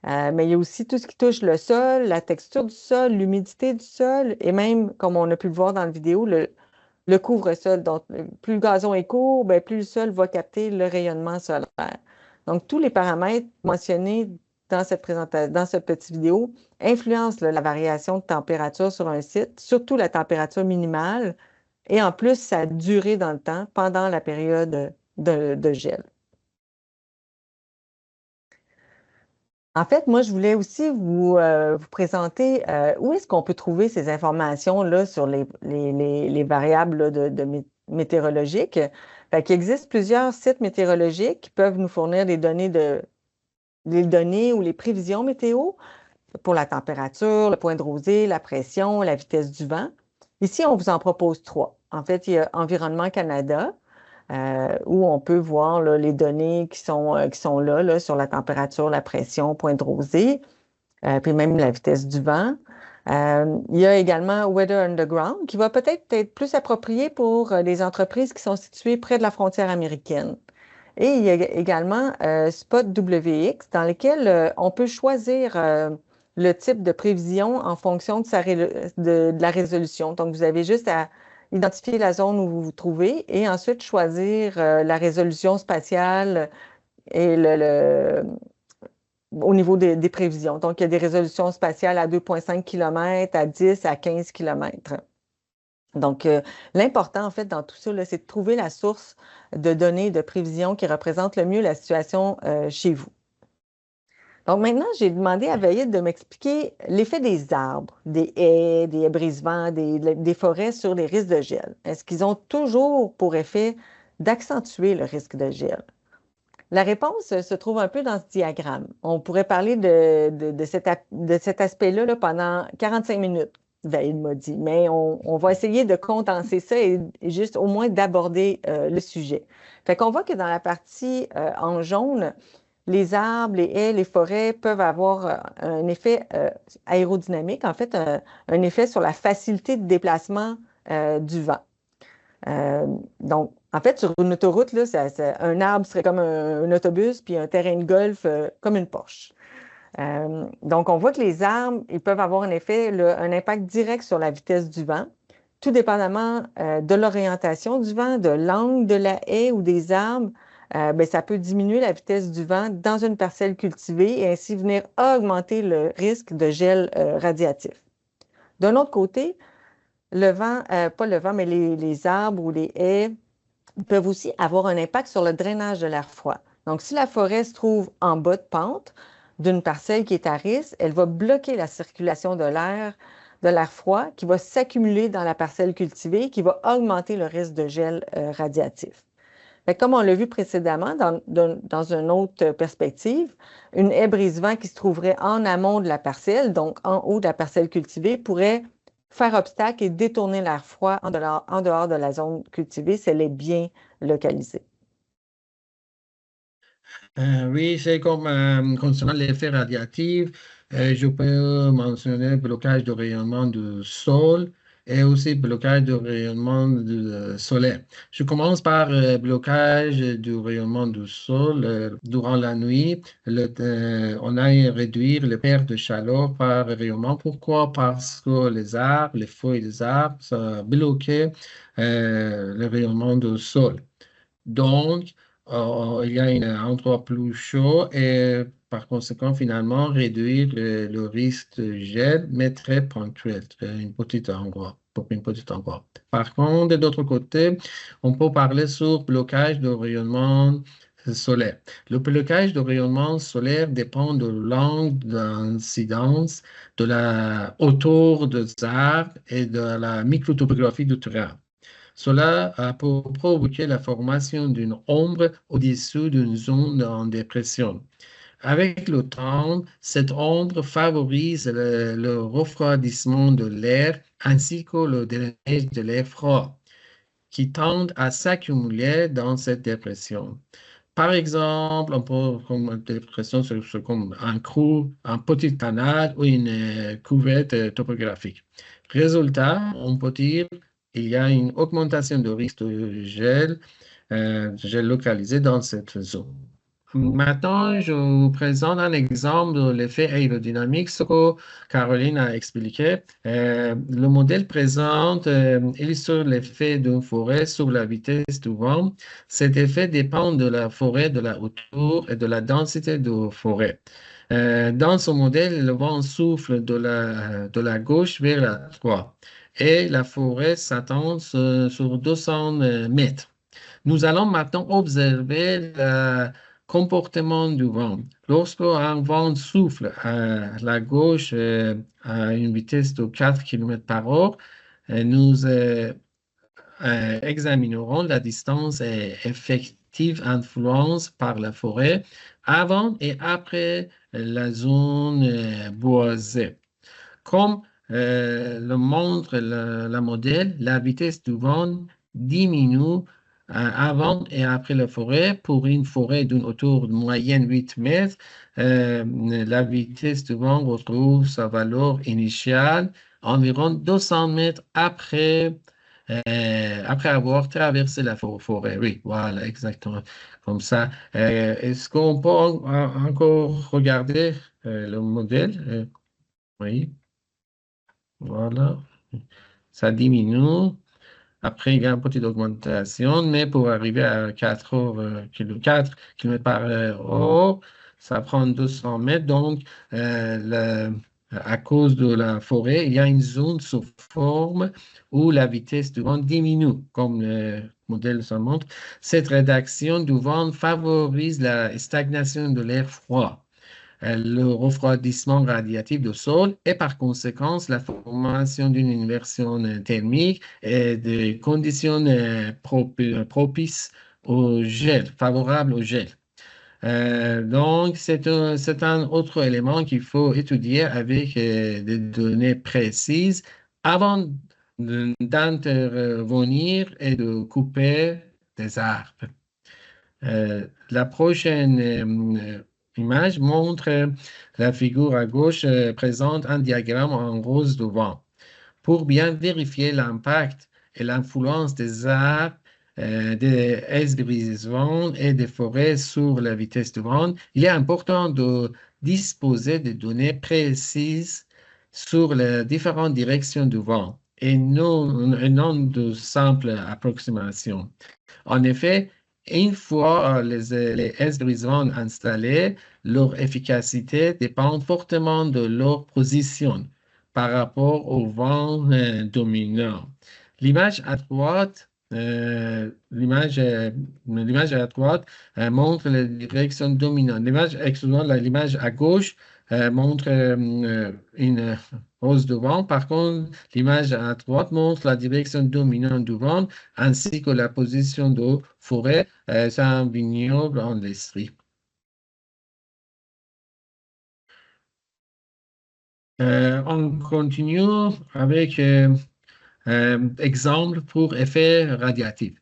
Mais il y a aussi tout ce qui touche le sol, la texture du sol, l'humidité du sol et même, comme on a pu le voir dans la vidéo, le couvre-sol. Donc, plus le gazon est court, bien, plus le sol va capter le rayonnement solaire. Donc, tous les paramètres mentionnés dans cette petite vidéo influencent là, la variation de température sur un site, surtout la température minimale, et en plus, sa durée dans le temps pendant la période de gel. En fait, moi, je voulais aussi vous présenter où est-ce qu'on peut trouver ces informations-là sur les variables là, météorologiques. Fait qu'il existe plusieurs sites météorologiques qui peuvent nous fournir les données ou les prévisions météo pour la température, le point de rosée, la pression, la vitesse du vent. Ici, on vous en propose 3. En fait, il y a Environnement Canada, où on peut voir là, les données qui sont là, sur la température, la pression, point de rosée, puis même la vitesse du vent. Il y a également Weather Underground, qui va peut-être être plus approprié pour les entreprises qui sont situées près de la frontière américaine. Et il y a également Spot WX, dans lequel on peut choisir le type de prévision en fonction de la résolution. Donc, vous avez juste à identifier la zone où vous vous trouvez et ensuite choisir la résolution spatiale et au niveau des prévisions. Donc, il y a des résolutions spatiales à 2,5 km, à 10, à 15 km. Donc, l'important, en fait, dans tout ça, c'est de trouver la source de données de prévision qui représente le mieux la situation chez vous. Donc, maintenant, j'ai demandé à Vaïd de m'expliquer l'effet des arbres, des haies brise-vents, des forêts sur les risques de gel. Est-ce qu'ils ont toujours pour effet d'accentuer le risque de gel? La réponse se trouve un peu dans ce diagramme. On pourrait parler de cet aspect-là là, pendant 45 minutes, Vaïd m'a dit, mais on va essayer de condenser ça et juste au moins d'aborder le sujet. Fait qu'on voit que dans la partie en jaune, les arbres, les haies, les forêts peuvent avoir un effet aérodynamique, en fait, un effet sur la facilité de déplacement du vent. Donc, en fait, sur une autoroute, là, un arbre serait comme un autobus, puis un terrain de golf comme une Porsche. Donc, on voit que les arbres, ils peuvent avoir un effet, un impact direct sur la vitesse du vent, tout dépendamment de l'orientation du vent, de l'angle de la haie ou des arbres. Ben, ça peut diminuer la vitesse du vent dans une parcelle cultivée et ainsi venir augmenter le risque de gel radiatif. D'un autre côté, le vent, pas le vent, mais les arbres ou les haies peuvent aussi avoir un impact sur le drainage de l'air froid. Donc, si la forêt se trouve en bas de pente d'une parcelle qui est à risque, elle va bloquer la circulation de l'air froid qui va s'accumuler dans la parcelle cultivée, qui va augmenter le risque de gel radiatif. Fait que comme on l'a vu précédemment, dans une autre perspective, une haie brise-vent qui se trouverait en amont de la parcelle, donc en haut de la parcelle cultivée, pourrait faire obstacle et détourner l'air froid en dehors de la zone cultivée si elle est bien localisée. Oui, c'est comme concernant l'effet radiatif, je peux mentionner blocage de rayonnement du sol et aussi blocage de rayonnement du solaire. Je commence par blocage du rayonnement du sol. Durant la nuit, on a réduire les pertes de chaleur par rayonnement. Pourquoi? Parce que les arbres, les feuilles des arbres, ça bloquait le rayonnement du sol. Donc, il y a un endroit plus chaud et par conséquent, finalement, réduire le risque de gel, mais très ponctuel, une petite endroit, pour une petite endroit. Par contre, de l'autre côté, on peut parler sur blocage de rayonnement solaire. Le blocage de rayonnement solaire dépend de l'angle d'incidence, de la hauteur des arbres et de la microtopographie du terrain. Cela peut provoquer la formation d'une ombre au-dessus d'une zone en dépression. Avec le temps, cette ombre favorise le refroidissement de l'air ainsi que le drainage de l'air froid qui tendent à s'accumuler dans cette dépression. Par exemple, on peut, comme une dépression, c'est comme un trou, un petit canal ou une cuvette topographique. Résultat, on peut dire qu'il y a une augmentation de risque de gel localisé dans cette zone. Maintenant, je vous présente un exemple de l'effet aérodynamique, ce que Caroline a expliqué. Le modèle présente illustre l'effet d'une forêt sur la vitesse du vent. Cet effet dépend de la forêt, de la hauteur et de la densité de forêt. Dans ce modèle, le vent souffle de la gauche vers la droite et la forêt s'attend sur 200 mètres. Nous allons maintenant observer le comportement du vent. Lorsque un vent souffle à la gauche à une vitesse de 4 km par heure, nous examinerons la distance et effective influence par la forêt avant et après la zone boisée. Comme le montre le modèle, la vitesse du vent diminue avant et après la forêt. Pour une forêt d'une hauteur moyenne 8 mètres, la vitesse du vent retrouve sa valeur initiale environ 200 mètres après avoir traversé la forêt. Oui, voilà, exactement. Comme ça. Est-ce qu'on peut encore regarder le modèle? Oui. Voilà, ça diminue. Après, il y a une petite augmentation, mais pour arriver à 4 4 km par heure, ça prend 200 mètres. Donc, à cause de la forêt, il y a une zone sous forme où la vitesse du vent diminue, comme le modèle ça montre. Cette rédaction du vent favorise la stagnation de l'air froid, le refroidissement radiatif du sol et par conséquent la formation d'une inversion thermique et des conditions propices au gel, favorables au gel. Donc, c'est un autre élément qu'il faut étudier avec des données précises avant d'intervenir et de couper des arbres. La prochaine image montre la figure à gauche présente un diagramme en rose de vent. Pour bien vérifier l'impact et l'influence des arbres, des esbrisements et des forêts sur la vitesse du vent, il est important de disposer de données précises sur les différentes directions du vent et non de simples approximations. En effet, une fois les S-brisants installés, leur efficacité dépend fortement de leur position par rapport au vent dominant. L'image à droite, l'image à droite montre la direction dominante. L'image à gauche montre une hausse de vent. Par contre, l'image à droite montre la direction dominante du vent ainsi que la position de forêt. C'est un vignoble en Estrie. On continue avec exemple pour effet radiatif.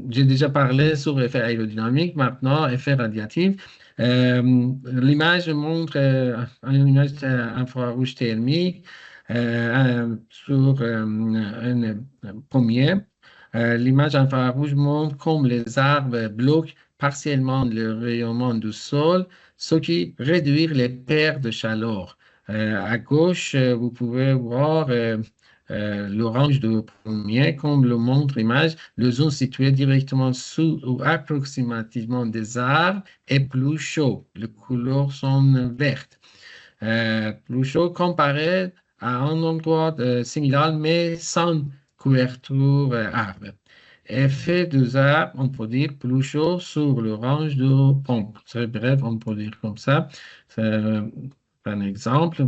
J'ai déjà parlé sur effet aérodynamique, maintenant effet radiatif. L'image montre une image infrarouge thermique sur un pommier. L'image infrarouge montre comme les arbres bloquent partiellement le rayonnement du sol, ce qui réduit les pertes de chaleur. À gauche, vous pouvez voir l'orange de pommier, comme le montre l'image, le zone située directement sous ou approximativement des arbres est plus chaud. Les couleurs sont vertes. Plus chaud comparé à un endroit similaire, mais sans couverture arbre. Effet des arbres, on peut dire plus chaud sur l'orange de pomme. Très bref, on peut dire comme ça. C'est un exemple.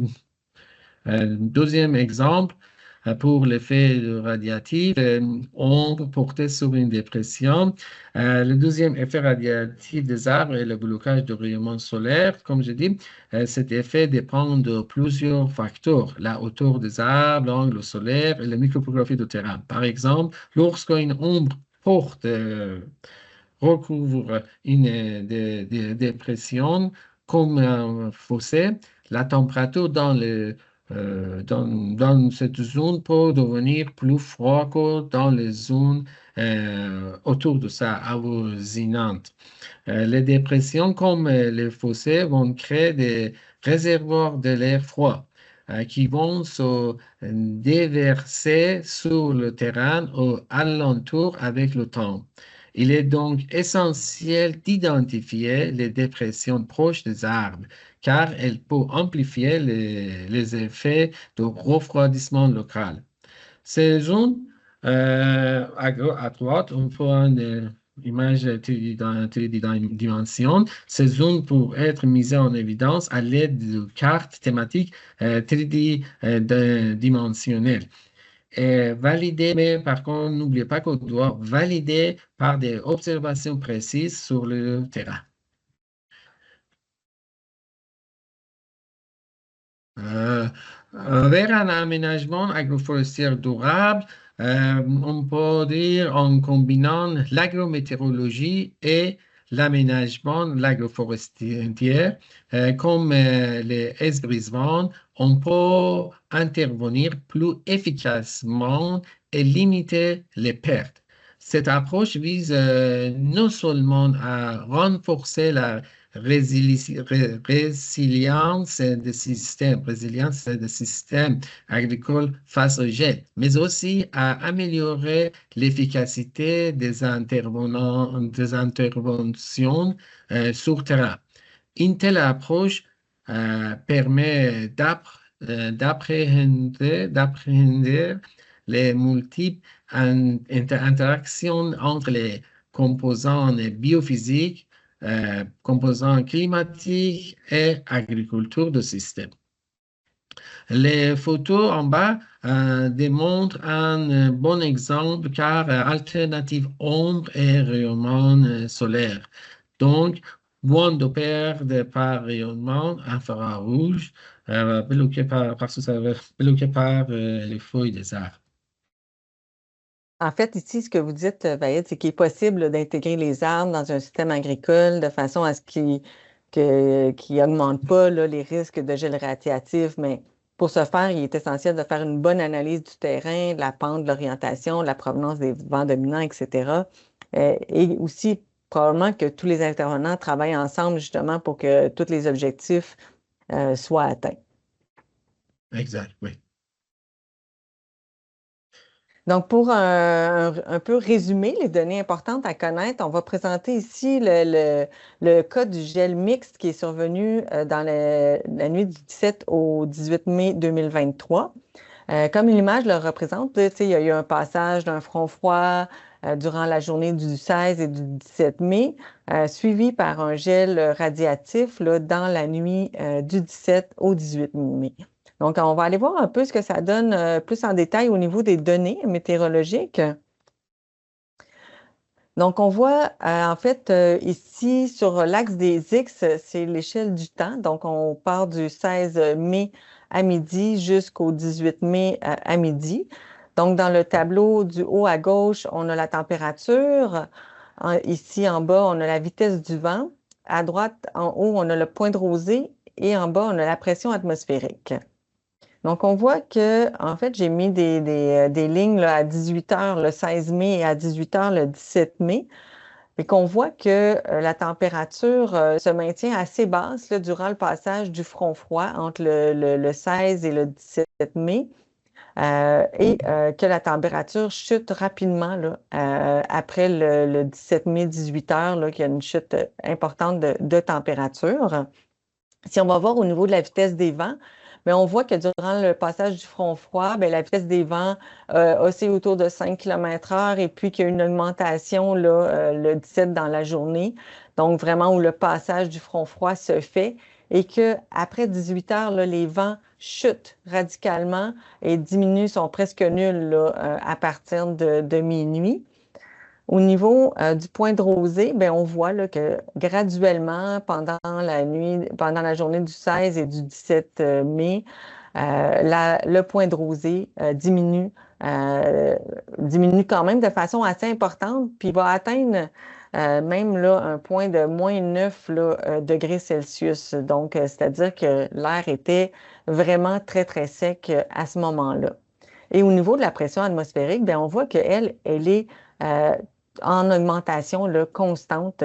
Deuxième exemple, pour l'effet radiatif, ombre portée sur une dépression. Le deuxième effet radiatif des arbres est le blocage du rayonnement solaire. Comme je dis, cet effet dépend de plusieurs facteurs, la hauteur des arbres, l'angle solaire et la microtopographie du terrain. Par exemple, lorsqu'une ombre porte recouvre une dépression comme un fossé, la température dans cette zone peut devenir plus froide que dans les zones autour de ça, avoisinantes. Les dépressions comme les fossés vont créer des réservoirs de l'air froid qui vont se déverser sur le terrain ou alentour avec le temps. Il est donc essentiel d'identifier les dépressions proches des arbres, car elles peuvent amplifier les effets de refroidissement local. Ces zones, à droite, on voit une image tridimension. Ces zones peuvent être mises en évidence à l'aide de cartes thématiques tridimensionnelles. Et valider, mais par contre, n'oubliez pas qu'on doit valider par des observations précises sur le terrain. Euh, Vers un aménagement agroforestier durable, on peut dire en combinant l'agrométéorologie et l'aménagement l'agroforestier, comme les esbrissements, on peut intervenir plus efficacement et limiter les pertes. Cette approche vise non seulement à renforcer la résilience des systèmes agricoles face au gel, mais aussi à améliorer l'efficacité des interventions sur terrain. Une telle approche permet d'appréhender les multiples interactions entre les composants biophysiques, composants climatiques et agriculture de système. Les photos en bas démontrent un bon exemple car alternative ombre et rayonnement solaire. Donc, moins de perte par rayonnement infrarouge bloqué par les feuilles des arbres. En fait, ici, ce que vous dites, Vahid, c'est qu'il est possible d'intégrer les arbres dans un système agricole de façon à ce qu'ils n'augmentent pas là, les risques de gel radiatif. Mais pour ce faire, il est essentiel de faire une bonne analyse du terrain, de la pente, de l'orientation, de la provenance des vents dominants, etc. Et aussi, probablement que tous les intervenants travaillent ensemble justement pour que tous les objectifs soient atteints. Exact, oui. Donc, pour un peu résumer les données importantes à connaître, on va présenter ici le cas du gel mixte qui est survenu dans la nuit du 17 au 18 mai 2023. Comme l'image le représente, il y a eu un passage d'un front froid durant la journée du 16 et du 17 mai, suivi par un gel radiatif là, dans la nuit du 17 au 18 mai. Donc, on va aller voir un peu ce que ça donne plus en détail au niveau des données météorologiques. Donc, on voit en fait ici sur l'axe des X, c'est l'échelle du temps. Donc, on part du 16 mai à midi jusqu'au 18 mai à midi. Donc, dans le tableau du haut à gauche, on a la température. Ici, en bas, on a la vitesse du vent. À droite, en haut, on a le point de rosée. Et en bas, on a la pression atmosphérique. Donc, on voit que, en fait, j'ai mis des lignes là, à 18 heures le 16 mai et à 18 heures le 17 mai. Et qu'on voit que la température se maintient assez basse là, durant le passage du front froid entre le 16 et le 17 mai. Et que la température chute rapidement là, après le 17 mai, 18 heures, là, qu'il y a une chute importante de température. Si on va voir au niveau de la vitesse des vents, mais on voit que durant le passage du front froid, bien, la vitesse des vents oscille autour de 5 km/h et puis qu'il y a une augmentation là, le 17 dans la journée. Donc, vraiment où le passage du front froid se fait et qu'après 18 heures, là, les vents chutent radicalement et diminuent, sont presque nuls là, à partir de minuit. Au niveau du point de rosée, ben, on voit là, que graduellement, pendant la nuit, pendant la journée du 16 et du 17 mai, le point de rosée euh, diminue quand même de façon assez importante, puis va atteindre même là, un point de -9 là, degrés Celsius. Donc, c'est-à-dire que l'air était vraiment très, très sec à ce moment-là. Et au niveau de la pression atmosphérique, bien, on voit qu'elle, elle est euh, en augmentation là, constante.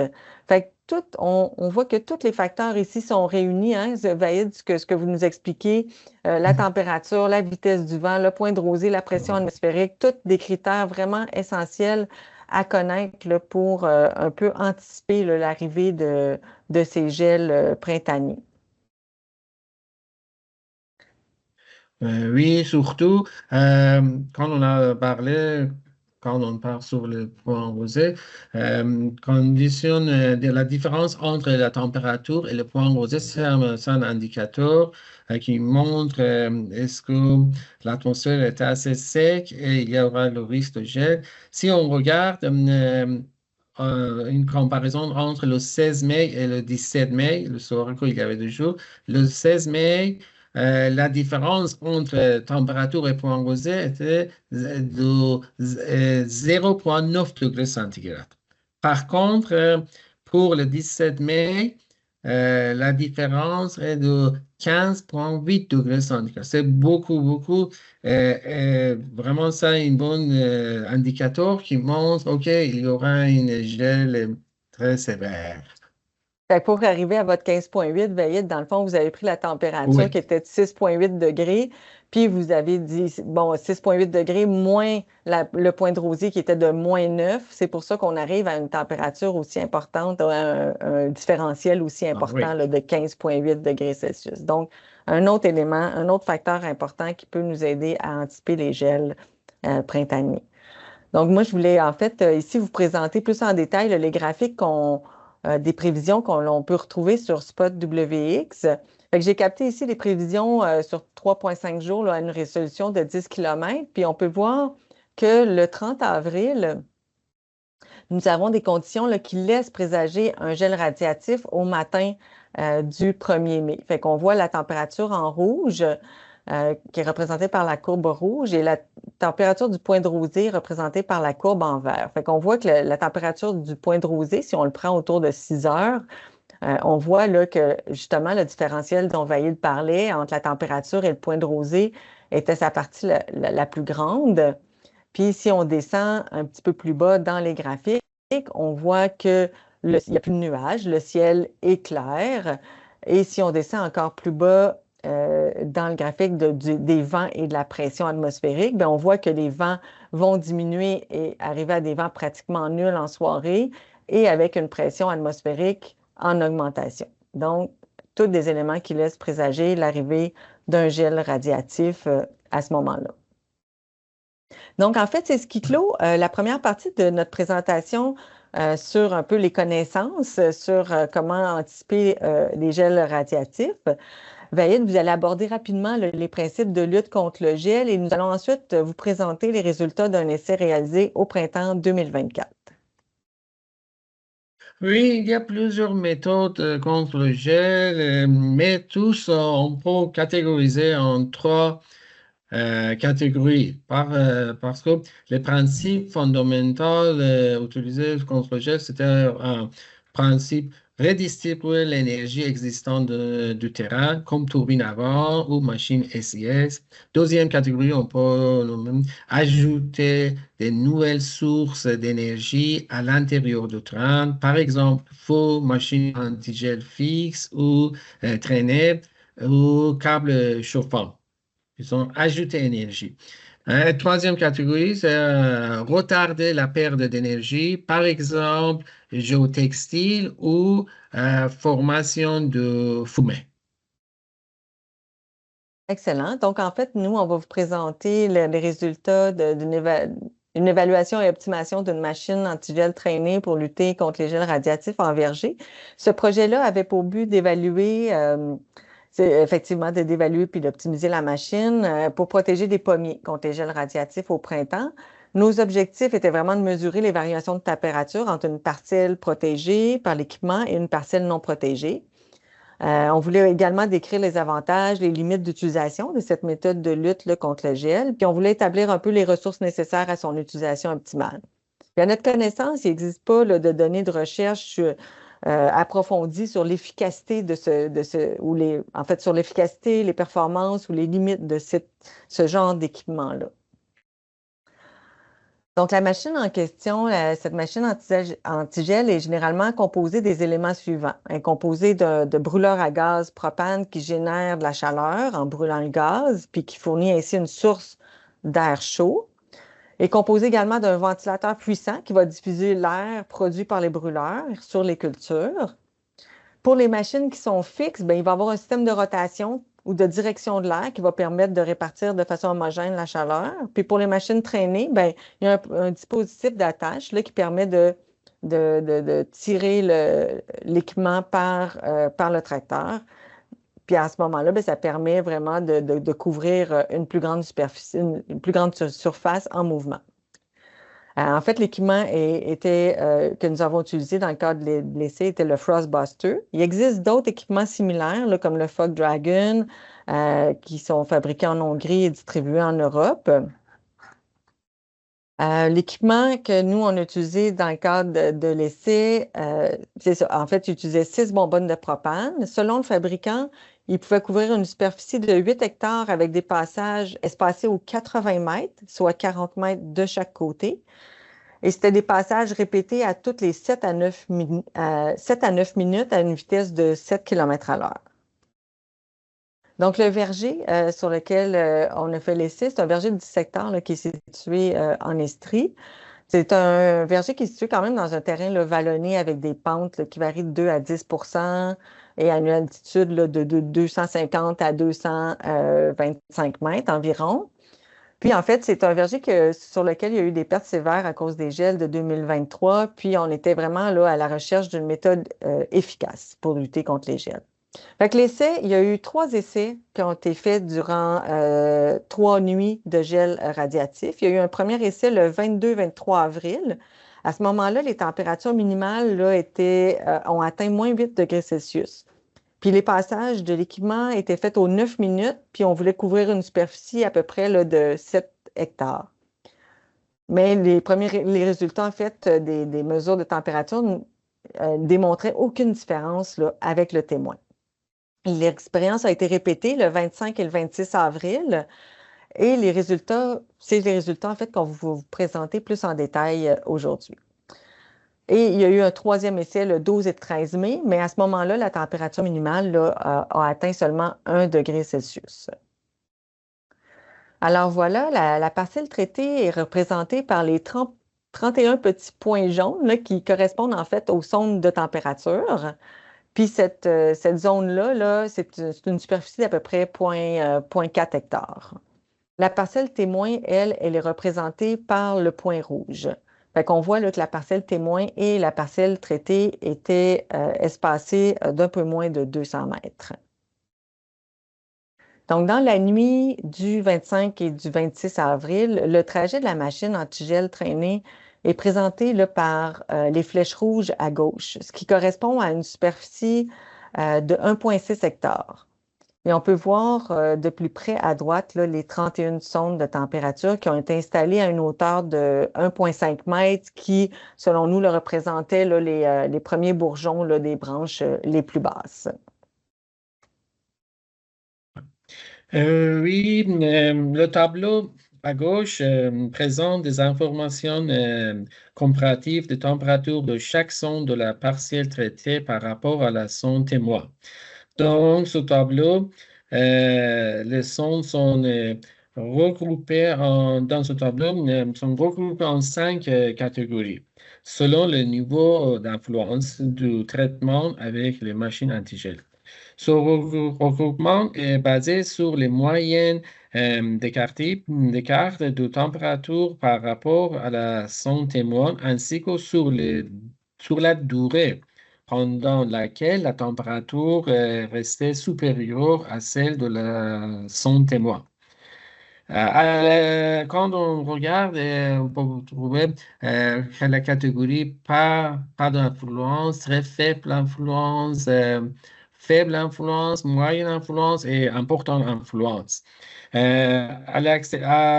Fait que on voit que tous les facteurs ici sont réunis, hein, Vaïd, ce que vous nous expliquez, la température, la vitesse du vent, le point de rosée, la pression atmosphérique, tous des critères vraiment essentiels à connaître là, pour un peu anticiper là, l'arrivée de ces gels printaniers. Oui, surtout quand on a parlé, quand on parle sur le point rosé, conditionne de la différence entre la température et le point rosé, c'est un indicateur qui montre est-ce que l'atmosphère est assez sec et il y aura le risque de gel. Si on regarde une comparaison entre le 16 mai et le 17 mai, le soir qu'il y avait 2 jours, le 16 mai, la différence entre température et point rosé était de 0,9 degrés centigrades. Par contre, pour le 17 mai, la différence est de 15,8 degrés centigrades. C'est beaucoup, beaucoup. Vraiment, ça, un bon indicateur qui montre, OK, il y aura une gel très sévère. Fait que pour arriver à votre 15,8, Vaïd, dans le fond, vous avez pris la température Oui. qui était de 6,8 degrés, puis vous avez dit, bon, 6,8 degrés moins le point de rosée qui était de -9. C'est pour ça qu'on arrive à une température aussi importante, un différentiel aussi Ah, important oui. là, de 15,8 degrés Celsius. Donc, un autre élément, un autre facteur important qui peut nous aider à anticiper les gels printaniers. Donc, moi, je voulais en fait ici vous présenter plus en détail là, les graphiques des prévisions qu'on peut retrouver sur Spot WX. Fait que j'ai capté ici les prévisions sur 3,5 jours là, à une résolution de 10 km. Puis on peut voir que le 30 avril, nous avons des conditions là, qui laissent présager un gel radiatif au matin du 1er mai. Fait qu'on voit la température en rouge qui est représentée par la courbe rouge et la température du point de rosée représentée par la courbe en vert. Fait qu'on voit que la température du point de rosée, si on le prend autour de 6 heures, on voit là que justement le différentiel dont Vaïd parlait entre la température et le point de rosée était sa partie la plus grande. Puis si on descend un petit peu plus bas dans les graphiques, on voit qu'il n'y a plus de nuages, le ciel est clair. Et si on descend encore plus bas dans le graphique des vents et de la pression atmosphérique, bien, on voit que les vents vont diminuer et arriver à des vents pratiquement nuls en soirée et avec une pression atmosphérique en augmentation. Donc, tous des éléments qui laissent présager l'arrivée d'un gel radiatif à ce moment-là. Donc, en fait, c'est ce qui clôt la première partie de notre présentation sur un peu les connaissances, sur comment anticiper les gels radiatifs. Vaïd, vous allez aborder rapidement les principes de lutte contre le gel et nous allons ensuite vous présenter les résultats d'un essai réalisé au printemps 2024. Oui, il y a plusieurs méthodes contre le gel, mais tous, on peut catégoriser en 3 catégories parce que les principes fondamentaux utilisés contre le gel, c'était un principe redistribuer l'énergie existante du terrain comme turbine à vent ou machine SIS. Deuxième catégorie, on peut ajouter des nouvelles sources d'énergie à l'intérieur du train, par exemple, feu, machine antigel fixe ou traînée ou câble chauffant. Ils ont ajouté énergie. Troisième catégorie, c'est retarder la perte d'énergie, par exemple, géotextile ou formation de fumée. Excellent. Donc, en fait, nous, on va vous présenter les résultats d'une évaluation et optimation d'une machine antigel traînée pour lutter contre les gels radiatifs en verger. Ce projet-là avait pour but d'évaluer, effectivement, d'évaluer puis d'optimiser la machine pour protéger des pommiers contre les gels radiatifs au printemps. Nos objectifs étaient vraiment de mesurer les variations de température entre une parcelle protégée par l'équipement et une parcelle non protégée. On voulait également décrire les avantages, les limites d'utilisation de cette méthode de lutte là, contre le gel, puis on voulait établir un peu les ressources nécessaires à son utilisation optimale. Puis à notre connaissance, il n'existe pas là, de données de recherche approfondies sur l'efficacité en fait, sur l'efficacité, les performances ou les limites de ce genre d'équipement-là. Donc, la machine en question, cette machine antigel est généralement composée des éléments suivants. Elle est composée de brûleurs à gaz propane qui génèrent de la chaleur en brûlant le gaz, puis qui fournit ainsi une source d'air chaud. Elle est composée également d'un ventilateur puissant qui va diffuser l'air produit par les brûleurs sur les cultures. Pour les machines qui sont fixes, bien, il va y avoir un système de rotation ou de direction de l'air qui va permettre de répartir de façon homogène la chaleur. Puis pour les machines traînées, bien, il y a un dispositif d'attache qui permet de tirer l'équipement par le tracteur. Puis à ce moment-là, bien, ça permet vraiment de couvrir une plus grande superficie, une plus grande surface en mouvement. En fait, l'équipement que nous avons utilisé dans le cadre de l'essai était le Frostbuster. Il existe d'autres équipements similaires, là, comme le Fog Dragon, qui sont fabriqués en Hongrie et distribués en Europe. L'équipement que nous, on a utilisé dans le cadre de l'essai, c'est ça. En fait, il utilisait 6 bonbonnes de propane. Selon le fabricant, il pouvait couvrir une superficie de 8 hectares avec des passages espacés aux 80 mètres, soit 40 mètres de chaque côté. Et c'était des passages répétés à toutes les 7 à 9 minutes à une vitesse de 7 km à l'heure. Donc, le verger sur lequel on a fait l'essai, c'est un verger de 10 hectares là, qui est situé en Estrie. C'est un verger qui est situé quand même dans un terrain là, vallonné avec des pentes là, qui varient de 2 à 10 et à une altitude là, de 250 à 225 mètres environ. Puis, en fait, c'est un verger sur lequel il y a eu des pertes sévères à cause des gels de 2023. Puis, on était vraiment là à la recherche d'une méthode efficace pour lutter contre les gels. Fait que il y a eu 3 essais qui ont été faits durant 3 nuits de gel radiatif. Il y a eu un premier essai le 22-23 avril. À ce moment-là, les températures minimales là, ont atteint moins 8 degrés Celsius. Puis les passages de l'équipement étaient faits aux 9 minutes, puis on voulait couvrir une superficie à peu près là, de 7 hectares. Mais les résultats, en fait, des mesures de température démontraient aucune différence là, avec le témoin. L'expérience a été répétée le 25 et le 26 avril, et c'est les résultats, en fait, qu'on va vous présenter plus en détail aujourd'hui. Et il y a eu un 3e essai le 12 et 13 mai, mais à ce moment-là, la température minimale là, a atteint seulement 1 degré Celsius. Alors voilà, la parcelle traitée est représentée par les 31 petits points jaunes là, qui correspondent en fait aux sondes de température. Puis cette zone-là, c'est une superficie d'à peu près 0,4 hectares. La parcelle témoin, elle est représentée par le point rouge. Fait qu'on voit là, que la parcelle témoin et la parcelle traitée étaient espacées d'un peu moins de 200 mètres. Donc, dans la nuit du 25 et du 26 avril, le trajet de la machine antigel traînée est présenté là, par les flèches rouges à gauche, ce qui correspond à une superficie de 1,6 hectares. Et on peut voir de plus près à droite là, les 31 sondes de température qui ont été installées à une hauteur de 1,5 mètres qui, selon nous, représentaient là, les premiers bourgeons là, des branches les plus basses. Oui, le tableau à gauche présente des informations comparatives de température de chaque sonde de la parcelle traitée par rapport à la sonde témoin. Dans ce tableau, les sondes sont regroupées en 5 catégories, selon le niveau d'influence du traitement avec les machines antigel. Ce regroupement est basé sur les moyennes des cartes de température par rapport à la sonde témoin ainsi que sur la durée pendant laquelle la température restait supérieure à celle de la sonde témoin. Quand on regarde, on peut trouver la catégorie pas d'influence, très faible influence, moyenne influence et importante influence. À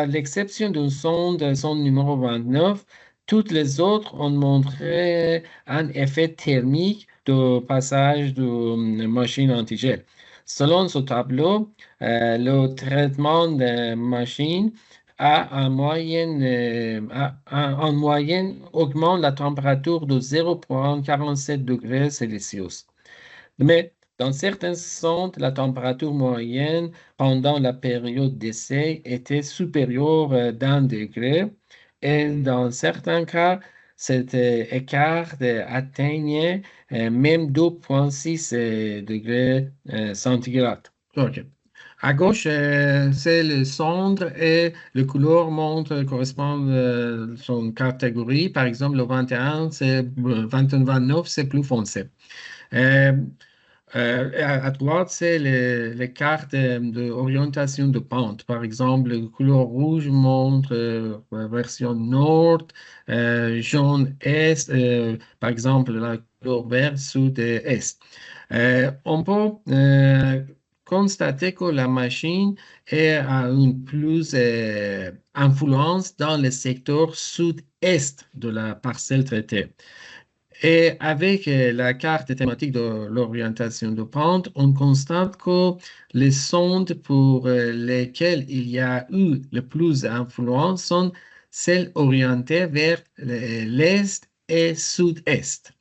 l'exception d'une sonde numéro 29, toutes les autres ont montré un effet thermique de passage de machine antigel. Selon ce tableau, le traitement de machine en moyenne augmente la température de 0,47 degrés Celsius. Mais dans certaines sondes, la température moyenne pendant la période d'essai était supérieure d'un degré et dans certains cas, cet écart atteignait même 2,6 degrés centigrades. OK. À gauche, c'est le cendre et le couleur montre correspond à son catégorie. Par exemple, le 21, c'est 29, c'est plus foncé. Euh, à droite, c'est les cartes d'orientation de pente. Par exemple, le couleur rouge montre version nord, jaune est, par exemple, la couleur vert sud et est. On peut constater que la machine a une plus influence dans le secteur sud-est de la parcelle traitée. Et avec la carte thématique de l'orientation de pente, on constate que les sondes pour lesquelles il y a eu le plus d'influence sont celles orientées vers l'est et sud-est.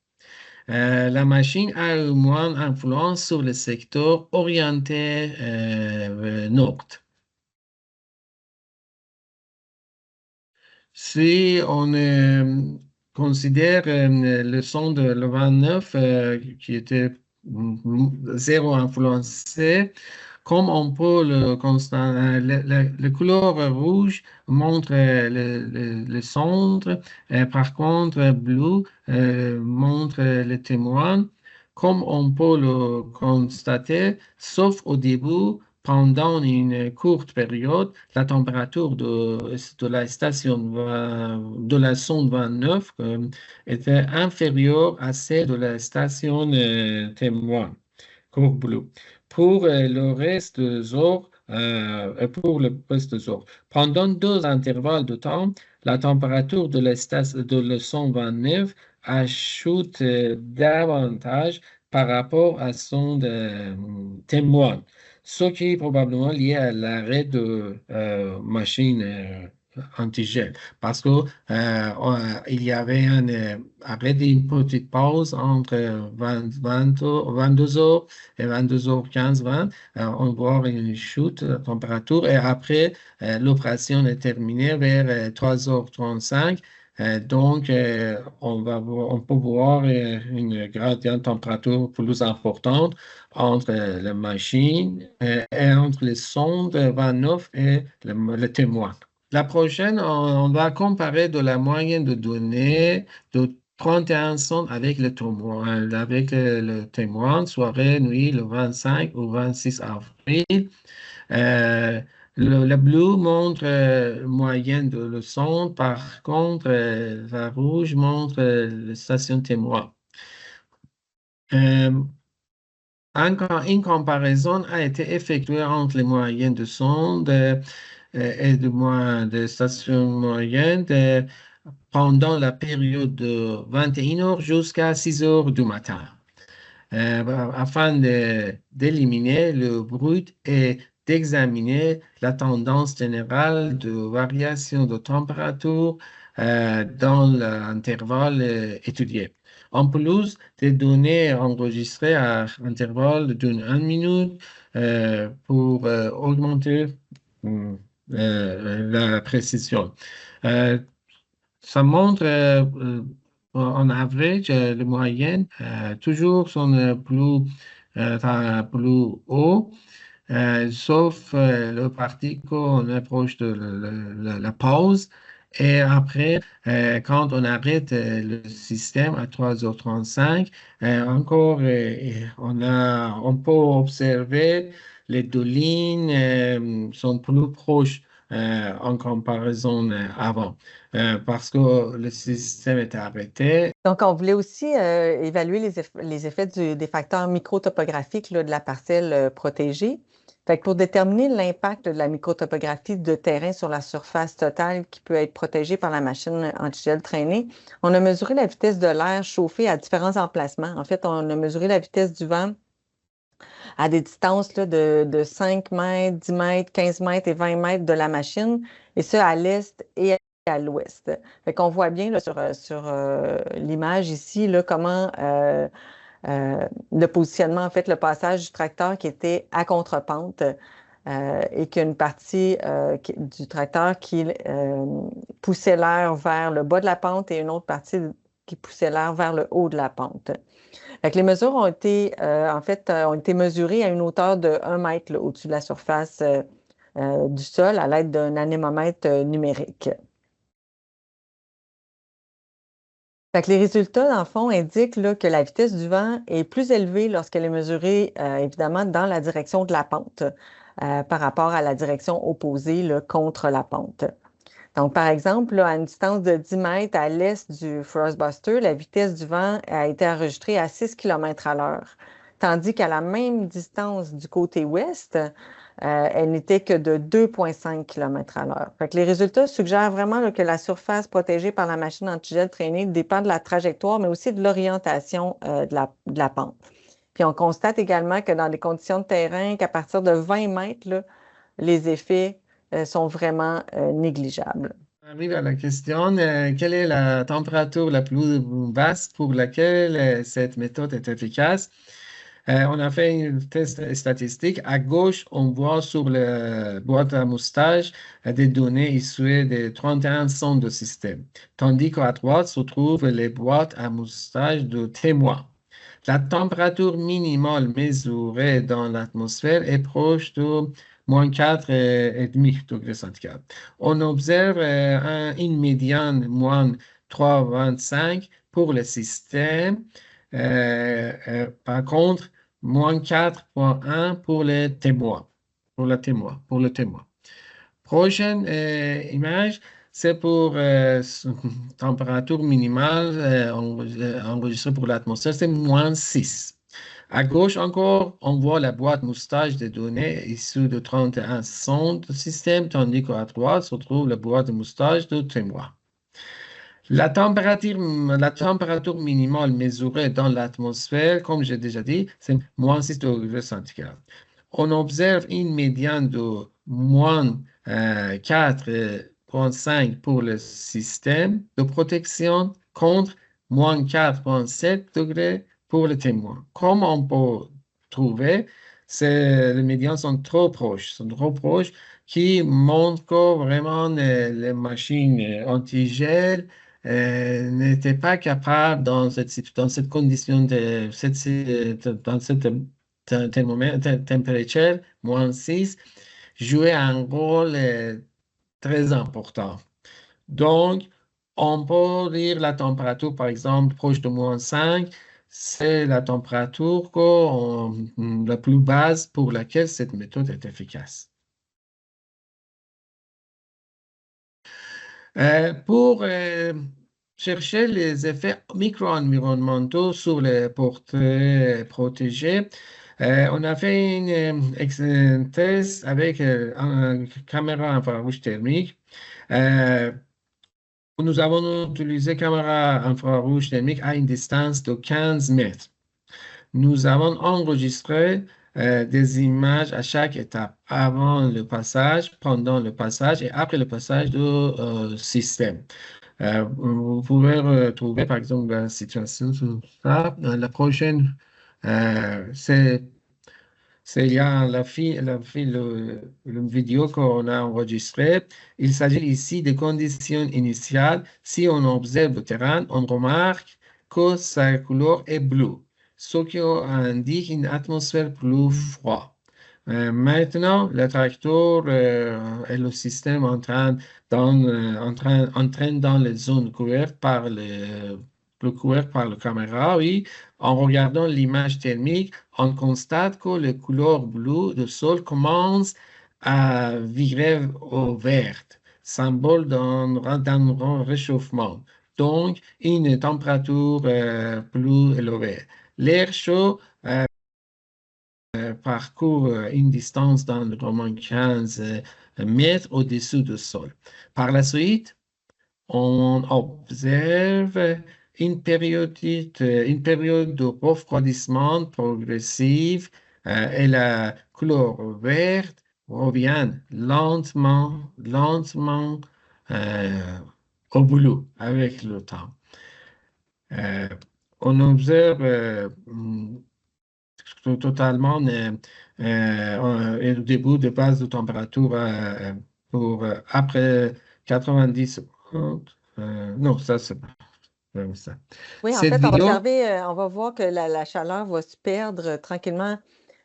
La machine a eu moins d'influence sur le secteur orienté nord. Si on considère le son de le 29 qui était zéro influencé, comme on peut le constater, le couleur rouge montre le centre, par contre, bleu montre le témoin. Comme on peut le constater, sauf au début, pendant une courte période, la température de la station de la sonde 29 était inférieure à celle de la station témoin, courbe bleue. Pour le reste des heures, pendant deux intervalles de temps, la température de la sonde 29 ajoute davantage par rapport à son témoin, ce qui est probablement lié à l'arrêt de machine antigel. Parce que il y avait un arrêt d'une petite pause entre 22 heures et 22h15, 20. On voit une chute de température et après, l'opération est terminée vers 3h35. Donc, on peut voir une gradient de température plus importante entre la machine et entre les sondes 29 et le témoin. La prochaine, on va comparer de la moyenne de données de 31 sondes avec le témoin, soirée, nuit, le 25 ou 26 avril. Euh, le bleu montre moyenne de le son, par contre, la rouge montre la station témoin. Une comparaison a été effectuée entre les moyennes de sonde et de stations moyennes pendant la période de 21 heures jusqu'à 6 heures du matin. Afin d'éliminer le brut et d'examiner la tendance générale de variation de température dans l'intervalle étudié. En plus des données enregistrées à intervalle d'une 1 minute pour augmenter la précision. Ça montre en average, le moyenne, toujours sont plus plus haut. Sauf le parti qu'on approche de la pause. Et après, quand on arrête le système à 3h35, encore, on peut observer les deux lignes sont plus proches en comparaison avant, parce que le système est arrêté. Donc, on voulait aussi évaluer les effets des facteurs microtopographiques là, de la parcelle protégée. Fait que pour déterminer l'impact de la microtopographie de terrain sur la surface totale qui peut être protégée par la machine antigel traînée, on a mesuré la vitesse de l'air chauffé à différents emplacements. En fait, on a mesuré la vitesse du vent à des distances là, de 5 mètres, 10 mètres, 15 mètres et 20 mètres de la machine, et ça à l'est et à l'ouest. Fait qu'on voit bien là, sur l'image ici là, comment le positionnement, en fait, le passage du tracteur qui était à contre-pente et qu'une partie du tracteur qui poussait l'air vers le bas de la pente et une autre partie qui poussait l'air vers le haut de la pente. Fait que les mesures ont été, ont été mesurées à une hauteur de 1 mètre là, au-dessus de la surface du sol à l'aide d'un anémomètre numérique. Fait que les résultats, dans le fond, indiquent là, que la vitesse du vent est plus élevée lorsqu'elle est mesurée, évidemment, dans la direction de la pente par rapport à la direction opposée là, contre la pente. Donc, par exemple, là, à une distance de 10 mètres à l'est du Frostbuster, la vitesse du vent a été enregistrée à 6 km à l'heure, tandis qu'à la même distance du côté ouest, elle n'était que de 2,5 km à l'heure. Fait que les résultats suggèrent vraiment là, que la surface protégée par la machine antigel traînée dépend de la trajectoire, mais aussi de l'orientation de la pente. Puis on constate également que dans les conditions de terrain, qu'à partir de 20 mètres, là, les effets sont vraiment négligeables. On arrive à la question, quelle est la température la plus basse pour laquelle cette méthode est efficace? On a fait un test statistique. À gauche, on voit sur la boîte à moustache des données issues des 31 sondes de système, tandis qu'à droite se trouvent les boîtes à moustache de témoins. La température minimale mesurée dans l'atmosphère est proche de moins 4,5 degrés centigrades. On observe une médiane moins 3,25 pour le système. Par contre, moins 4,1 pour les témoins. Pour le témoin. Prochaine image, c'est pour température minimale enregistrée pour l'atmosphère, c'est moins 6. À gauche encore, on voit la boîte moustache des données issues de 31 sondes de système, tandis qu'à droite se trouve la boîte de moustache de témoin. La température minimale mesurée dans l'atmosphère, comme j'ai déjà dit, c'est moins 6 degrés centigrades. On observe une médiane de moins 4,5 pour le système de protection contre moins 4,7 degrés pour le témoin. Comme on peut trouver, les médianes sont trop proches, qui montrent que vraiment les machines antigel n'étaient pas capables dans cette condition dans cette température, moins 6, jouer un rôle très important. Donc, on peut dire la température, par exemple, proche de moins 5, c'est la température la plus basse pour laquelle cette méthode est efficace. Pour chercher les effets micro-environnementaux sur les portraits protégés, on a fait un test avec une caméra infrarouge thermique. Nous avons utilisé caméra infrarouge thermique à une distance de 15 mètres. Nous avons enregistré des images à chaque étape, avant le passage, pendant le passage et après le passage du système. Vous pouvez retrouver, par exemple, la situation sur ça. La prochaine, il y a le vidéo qu'on a enregistré. Il s'agit ici des conditions initiales. Si on observe le terrain, on remarque que sa couleur est bleue. ce qui indique une atmosphère plus froide. Maintenant, le tracteur et le système entraînent dans les zones couvertes par le caméra, oui. En regardant l'image thermique, on constate que les couleurs bleues du sol commencent à virer au vert, symbole d'un réchauffement. Donc, une température plus élevée. L'air chaud parcourt une distance d'environ 15 mètres au-dessus du sol. Par la suite, on observe une période de refroidissement progressif et la couleur verte revient lentement euh, au bleu avec le temps. Euh, on observe totalement au début de base de température pour après 90 secondes. Non, ça, c'est pas ça. Oui, en Cette fait, on va vidéo, observer, on va voir que la chaleur va se perdre tranquillement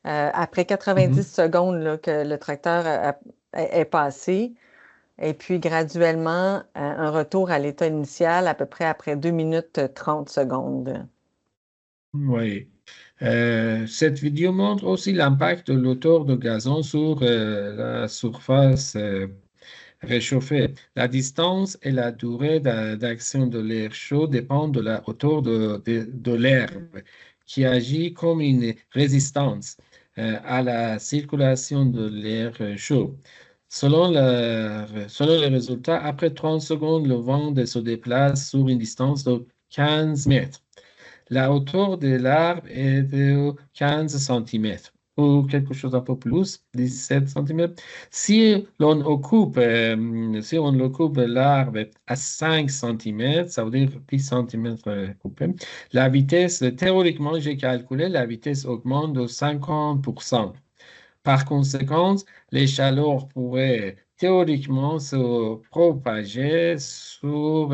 après 90 mhm, secondes là, que le tracteur est passé. Et puis, graduellement, un retour à l'état initial à peu près après 2 minutes 30 secondes. oui. Cette vidéo montre aussi l'impact de l'auteur de gazon sur la surface réchauffée. La distance et la durée d'action de l'air chaud dépendent de la hauteur de l'herbe, qui agit comme une résistance à la circulation de l'air chaud. Selon les résultats, après 30 secondes, le vent se déplace sur une distance de 15 mètres. La hauteur de l'arbre est de 15 centimètres ou quelque chose un peu plus, 17 centimètres. Si on occupe l'arbre à 5 centimètres, ça veut dire 10 centimètres coupés, la vitesse, théoriquement, j'ai calculé, la vitesse augmente de 50%. Par conséquent, les chaleurs pourraient théoriquement se propager sur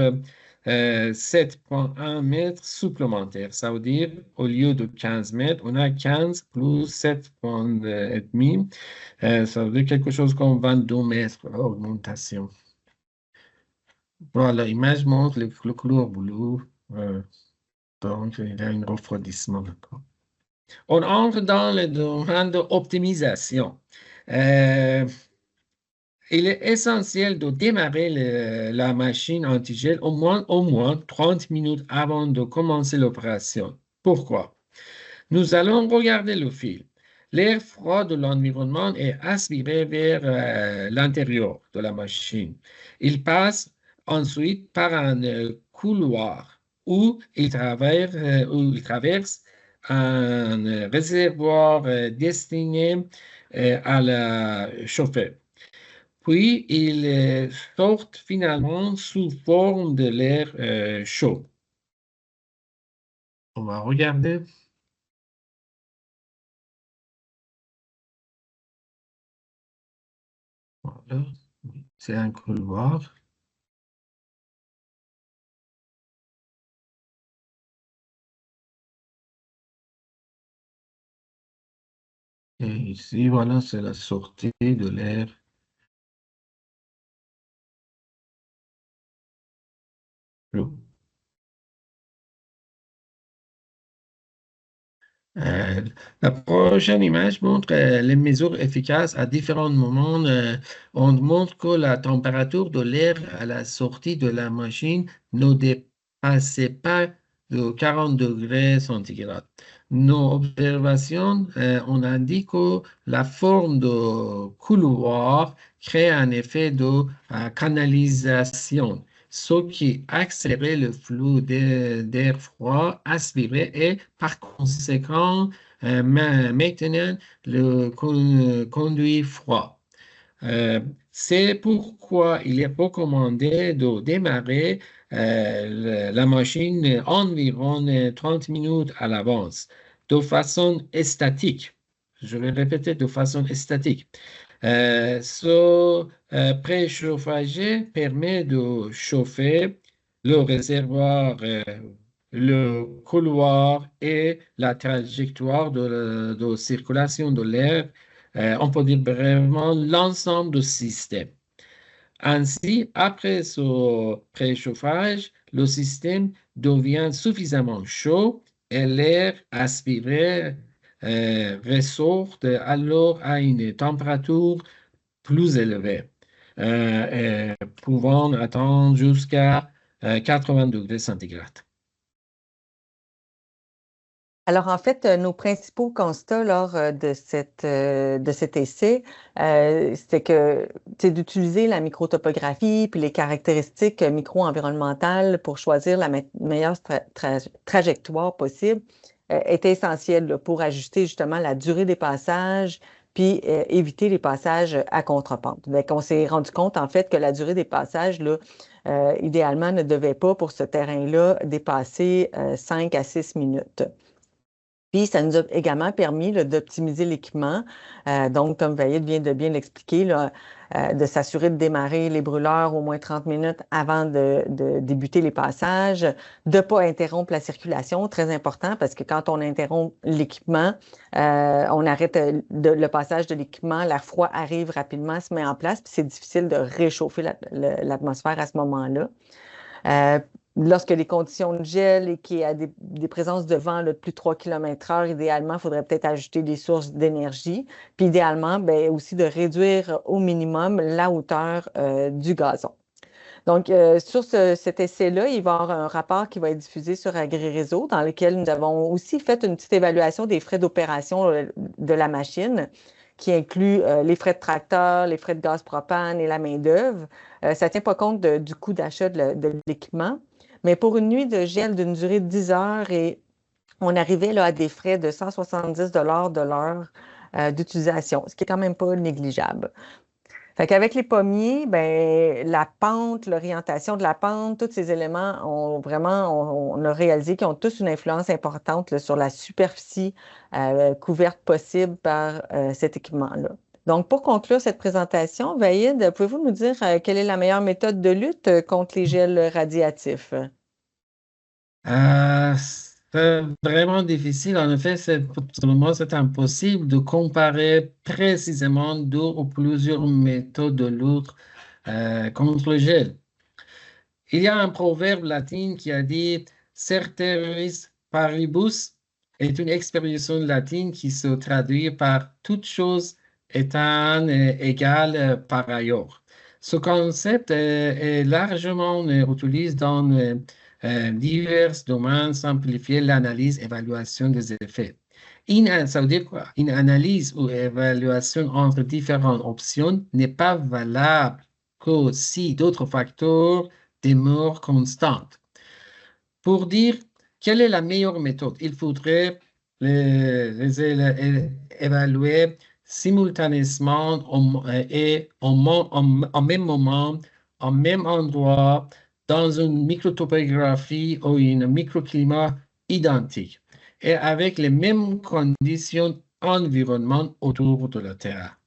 7,1 mètres supplémentaires. Ça veut dire, au lieu de 15 mètres, on a 15 plus 7,5. Ça veut dire quelque chose comme 22 mètres d'augmentation. Voilà, l'image montre le couleur bleu. Donc, il y a un refroidissement. On entre dans le domaine de l'optimisation. Euh, il est essentiel de démarrer la machine antigel au moins 30 minutes avant de commencer l'opération. Pourquoi? Nous allons regarder le film. L'air froid de l'environnement est aspiré vers l'intérieur de la machine. Il passe ensuite par un couloir où il traverse un réservoir destiné à la chauffer. Puis, il sort finalement sous forme de l'air chaud. On va regarder. Voilà. C'est un couloir. Et ici, voilà, c'est la sortie de l'air chaud. Euh, la prochaine image montre les mesures efficaces à différents moments. On montre que la température de l'air à la sortie de la machine ne dépassait pas de 40 degrés centigrades. Nos observations, on indique que la forme de couloir crée un effet de canalisation, ce qui accélérait le flux d'air froid aspiré et par conséquent maintenant le conduit froid. C'est pourquoi il est recommandé de démarrer la machine environ 30 minutes à l'avance, de façon statique. Je vais répéter, de façon statique. Ce préchauffage permet de chauffer le réservoir le couloir et la trajectoire de circulation de l'air. On peut dire brièvement l'ensemble du système. Ainsi, après ce préchauffage, le système devient suffisamment chaud et l'air aspiré ressort alors à une température plus élevée, pouvant atteindre jusqu'à 80 degrés centigrades. Alors, en fait, nos principaux constats lors de cet essai, c'était que c'est d'utiliser la microtopographie puis les caractéristiques micro-environnementales pour choisir la meilleure trajectoire possible était essentiel là, pour ajuster justement la durée des passages puis éviter les passages à contre-pente. Donc, on s'est rendu compte, en fait, que la durée des passages, là, idéalement, ne devait pas, pour ce terrain-là, dépasser 5 à 6 minutes. Puis, ça nous a également permis d'optimiser l'équipement. Donc, comme Vaïd vient de bien l'expliquer, de s'assurer de démarrer les brûleurs au moins 30 minutes avant de débuter les passages, de ne pas interrompre la circulation, très important, parce que quand on interrompt l'équipement, on arrête le passage de l'équipement, l'air froid arrive rapidement, se met en place, puis c'est difficile de réchauffer l'atmosphère à ce moment-là. Lorsque les conditions de gel et qu'il y a des présences de vent de plus de 3 km/h, idéalement, il faudrait peut-être ajouter des sources d'énergie. Puis idéalement, bien, aussi de réduire au minimum la hauteur du gazon. Donc, sur cet essai-là, il va y avoir un rapport qui va être diffusé sur AgriRéseau, dans lequel nous avons aussi fait une petite évaluation des frais d'opération de la machine, qui inclut les frais de tracteur, les frais de gaz propane et la main-d'œuvre. Ça ne tient pas compte du coût d'achat de l'équipement. Mais pour une nuit de gel d'une durée de 10 heures, et on arrivait là, à des frais de 170 de l'heure d'utilisation, ce qui est quand même pas négligeable. Fait qu'avec les pommiers, ben, la pente, l'orientation de la pente, tous ces éléments ont vraiment, on a réalisé qu'ils ont tous une influence importante là, sur la superficie couverte possible par cet équipement-là. Donc, pour conclure cette présentation, Vaïd, pouvez-vous nous dire quelle est la meilleure méthode de lutte contre les gels radiatifs? C'est vraiment difficile. En effet, pour moi, c'est impossible de comparer précisément deux ou plusieurs méthodes de lutte contre le gel. Il y a un proverbe latin qui a dit Ceteris paribus est une expression latine qui se traduit par toute chose étant égale par ailleurs. Ce concept est largement utilisé dans divers domaines, simplifier l'analyse et évaluation des effets. Ça veut dire quoi? Une analyse ou évaluation entre différentes options n'est pas valable que si d'autres facteurs demeurent constantes. Pour dire quelle est la meilleure méthode, il faudrait les évaluer simultanément et en même moment, en même endroit, dans une microtopographie ou un microclimat identique et avec les mêmes conditions environnementales autour de la Terre.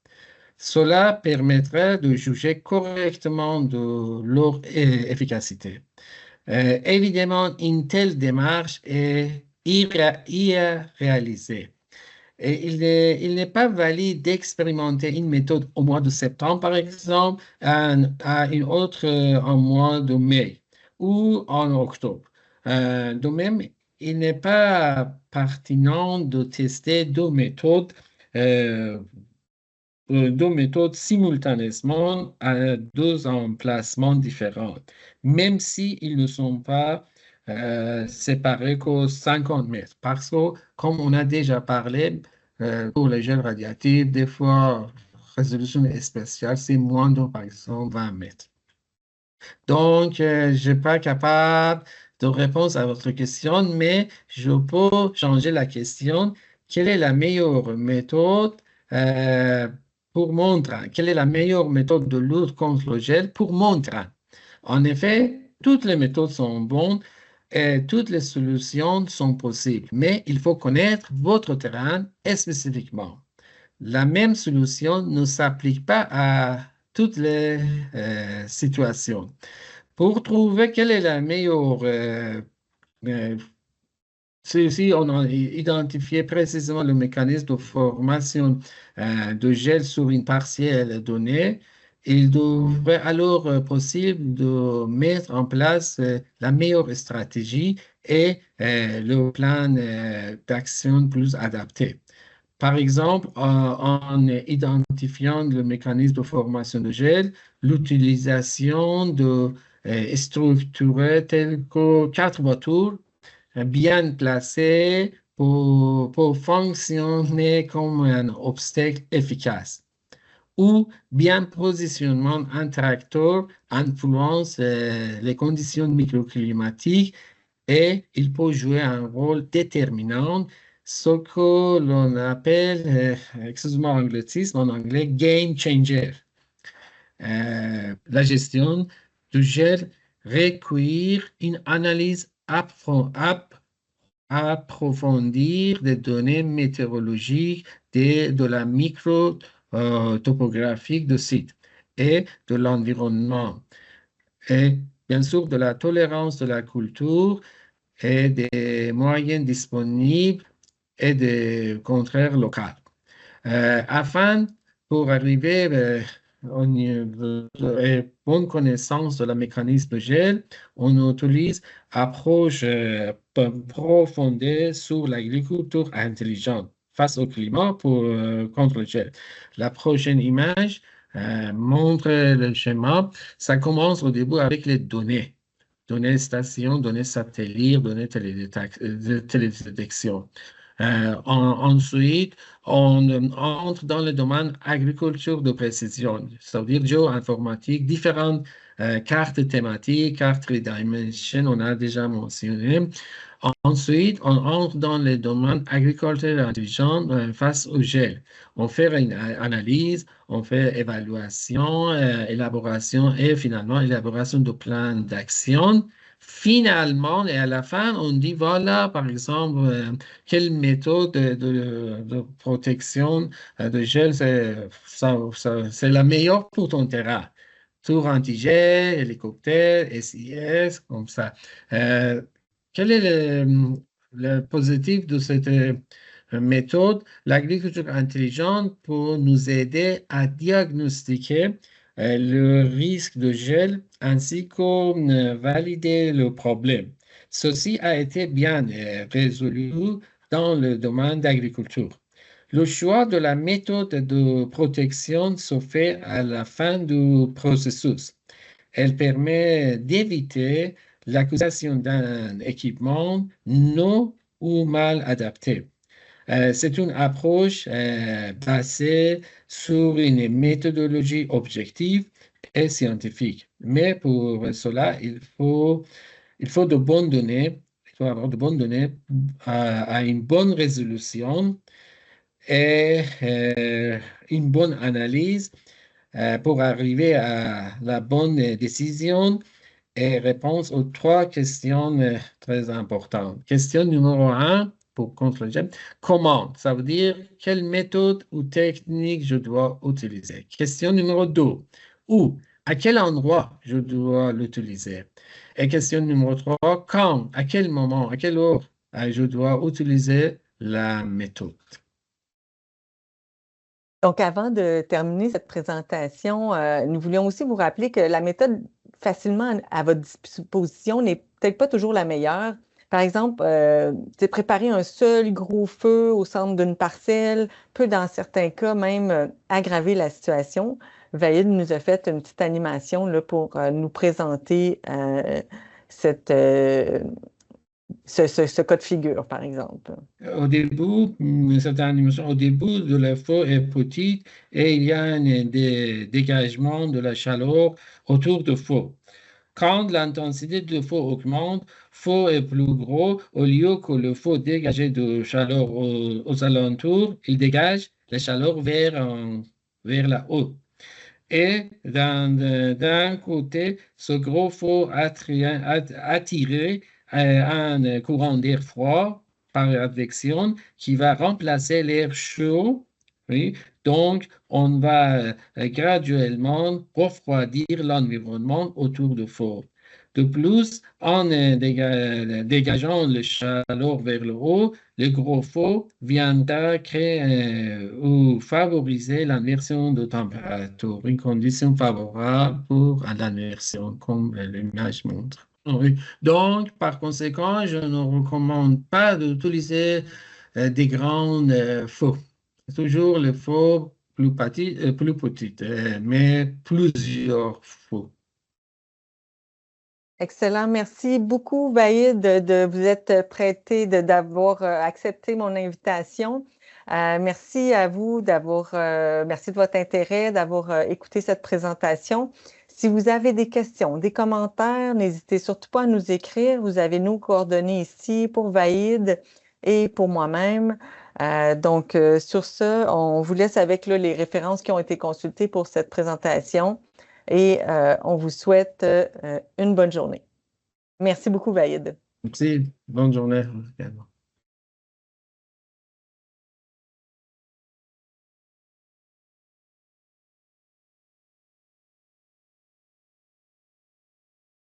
Cela permettrait de juger correctement de leur efficacité. Évidemment, une telle démarche est irréalisée. Et il n'est pas valide d'expérimenter une méthode au mois de septembre, par exemple, à une autre en mois de mai ou en octobre. De même, il n'est pas pertinent de tester deux méthodes simultanément à deux emplacements différents, même s'ils ne sont pas séparés que 50 mètres. Parce que, comme on a déjà parlé, pour les gels radiatifs, des fois, résolution spéciale, c'est moins de, par exemple, 20 mètres. Donc, je n'ai pas capable de répondre à votre question, mais je peux changer la question. Quelle est la meilleure méthode pour mon train? Quelle est la meilleure méthode de lutte contre le gel pour mon train? En effet, toutes les méthodes sont bonnes et toutes les solutions sont possibles, mais il faut connaître votre terrain spécifiquement. La même solution ne s'applique pas à toutes les situations. Pour trouver quelle est la meilleure Ici, on a identifié précisément le mécanisme de formation de gel sur une partielle donnée. Il devrait alors possible de mettre en place la meilleure stratégie et le plan d'action plus adapté. Par exemple, en identifiant le mécanisme de formation de gel, l'utilisation de structures telles que quatre voitures bien placé pour fonctionner comme un obstacle efficace. Ou bien positionnement un tracteur influence les conditions microclimatiques et il peut jouer un rôle déterminant, ce que l'on appelle, excusez-moi l'anglicisme en anglais, game changer. La gestion du gel requiert une analyse approfondir des données météorologiques, de la micro-topographique du site et de l'environnement. Et bien sûr, de la tolérance de la culture et des moyens disponibles et des contraires locaux. Afin, pour arriver au niveau et bonne connaissance de la mécanisme de gel, on utilise approche profondée sur l'agriculture intelligente face au climat contre le gel. La prochaine image montre le schéma. Ça commence au début avec les données. Données station, données satellites, données télédétection. Ensuite, on entre dans le domaine agriculture de précision, c'est-à-dire géo-informatique, différentes cartes thématiques, cartes tridimension, on a déjà mentionné. Ensuite, on entre dans le domaine agriculture intelligente face au gel. On fait une analyse, on fait évaluation, élaboration et finalement élaboration de plans d'action. Finalement, et à la fin, on dit voilà, par exemple, quelle méthode de protection de gel c'est la meilleure pour ton terrain. Tour anti-gel, hélicoptère, SIS, comme ça. Euh, Quel est le positif de cette méthode? L'agriculture intelligente pour nous aider à diagnostiquer le risque de gel ainsi que valider le problème. Ceci a été bien résolu dans le domaine d'agriculture. Le choix de la méthode de protection se fait à la fin du processus. Elle permet d'éviter l'accusation d'un équipement non ou mal adapté. C'est une approche basée sur une méthodologie objective et scientifique. Mais pour cela, il faut de bonnes données, il faut avoir de bonnes données à une bonne résolution et une bonne analyse pour arriver à la bonne décision et réponse aux trois questions très importantes. Question numéro un, pour contre le gel, comment? Ça veut dire quelle méthode ou technique je dois utiliser. Question numéro deux, où? À quel endroit je dois l'utiliser? Et question numéro trois, quand? À quel moment? À quelle heure je dois utiliser la méthode? Donc, avant de terminer cette présentation, nous voulions aussi vous rappeler que la méthode facilement à votre disposition n'est peut-être pas toujours la meilleure. Par exemple, préparer un seul gros feu au centre d'une parcelle peut, dans certains cas, même aggraver la situation. Vaïd nous a fait une petite animation là, pour nous présenter cette, ce cas de figure, par exemple. Au début, cette animation, au début de la feu est petite et il y a un dégagement de la chaleur autour du feu. Quand l'intensité du feu augmente, feu est plus gros. Au lieu que le feu dégage de chaleur aux alentours, il dégage la chaleur vers la haut. Et d'un côté, ce gros feu attiré un courant d'air froid par advection qui va remplacer l'air chaud. Oui. Donc, on va graduellement refroidir l'environnement autour du feu. De plus, en dégageant le chaleur vers le haut, le gros feu viendra créer ou favoriser l'inversion de température, une condition favorable pour l'inversion, comme l'image montre. Oui. Donc, par conséquent, je ne recommande pas d'utiliser des grands feux. Toujours le feu plus petit, mais plusieurs feux. Excellent. Merci beaucoup, Vaïd, de vous être prêté, d'avoir accepté mon invitation. Merci à vous merci de votre intérêt, d'avoir écouté cette présentation. Si vous avez des questions, des commentaires, n'hésitez surtout pas à nous écrire. Vous avez nos coordonnées ici pour Vaïd et pour moi-même. Donc, sur ce, on vous laisse avec là, les références qui ont été consultées pour cette présentation. Et on vous souhaite une bonne journée. Merci beaucoup, Vaïd. Merci, bonne journée également.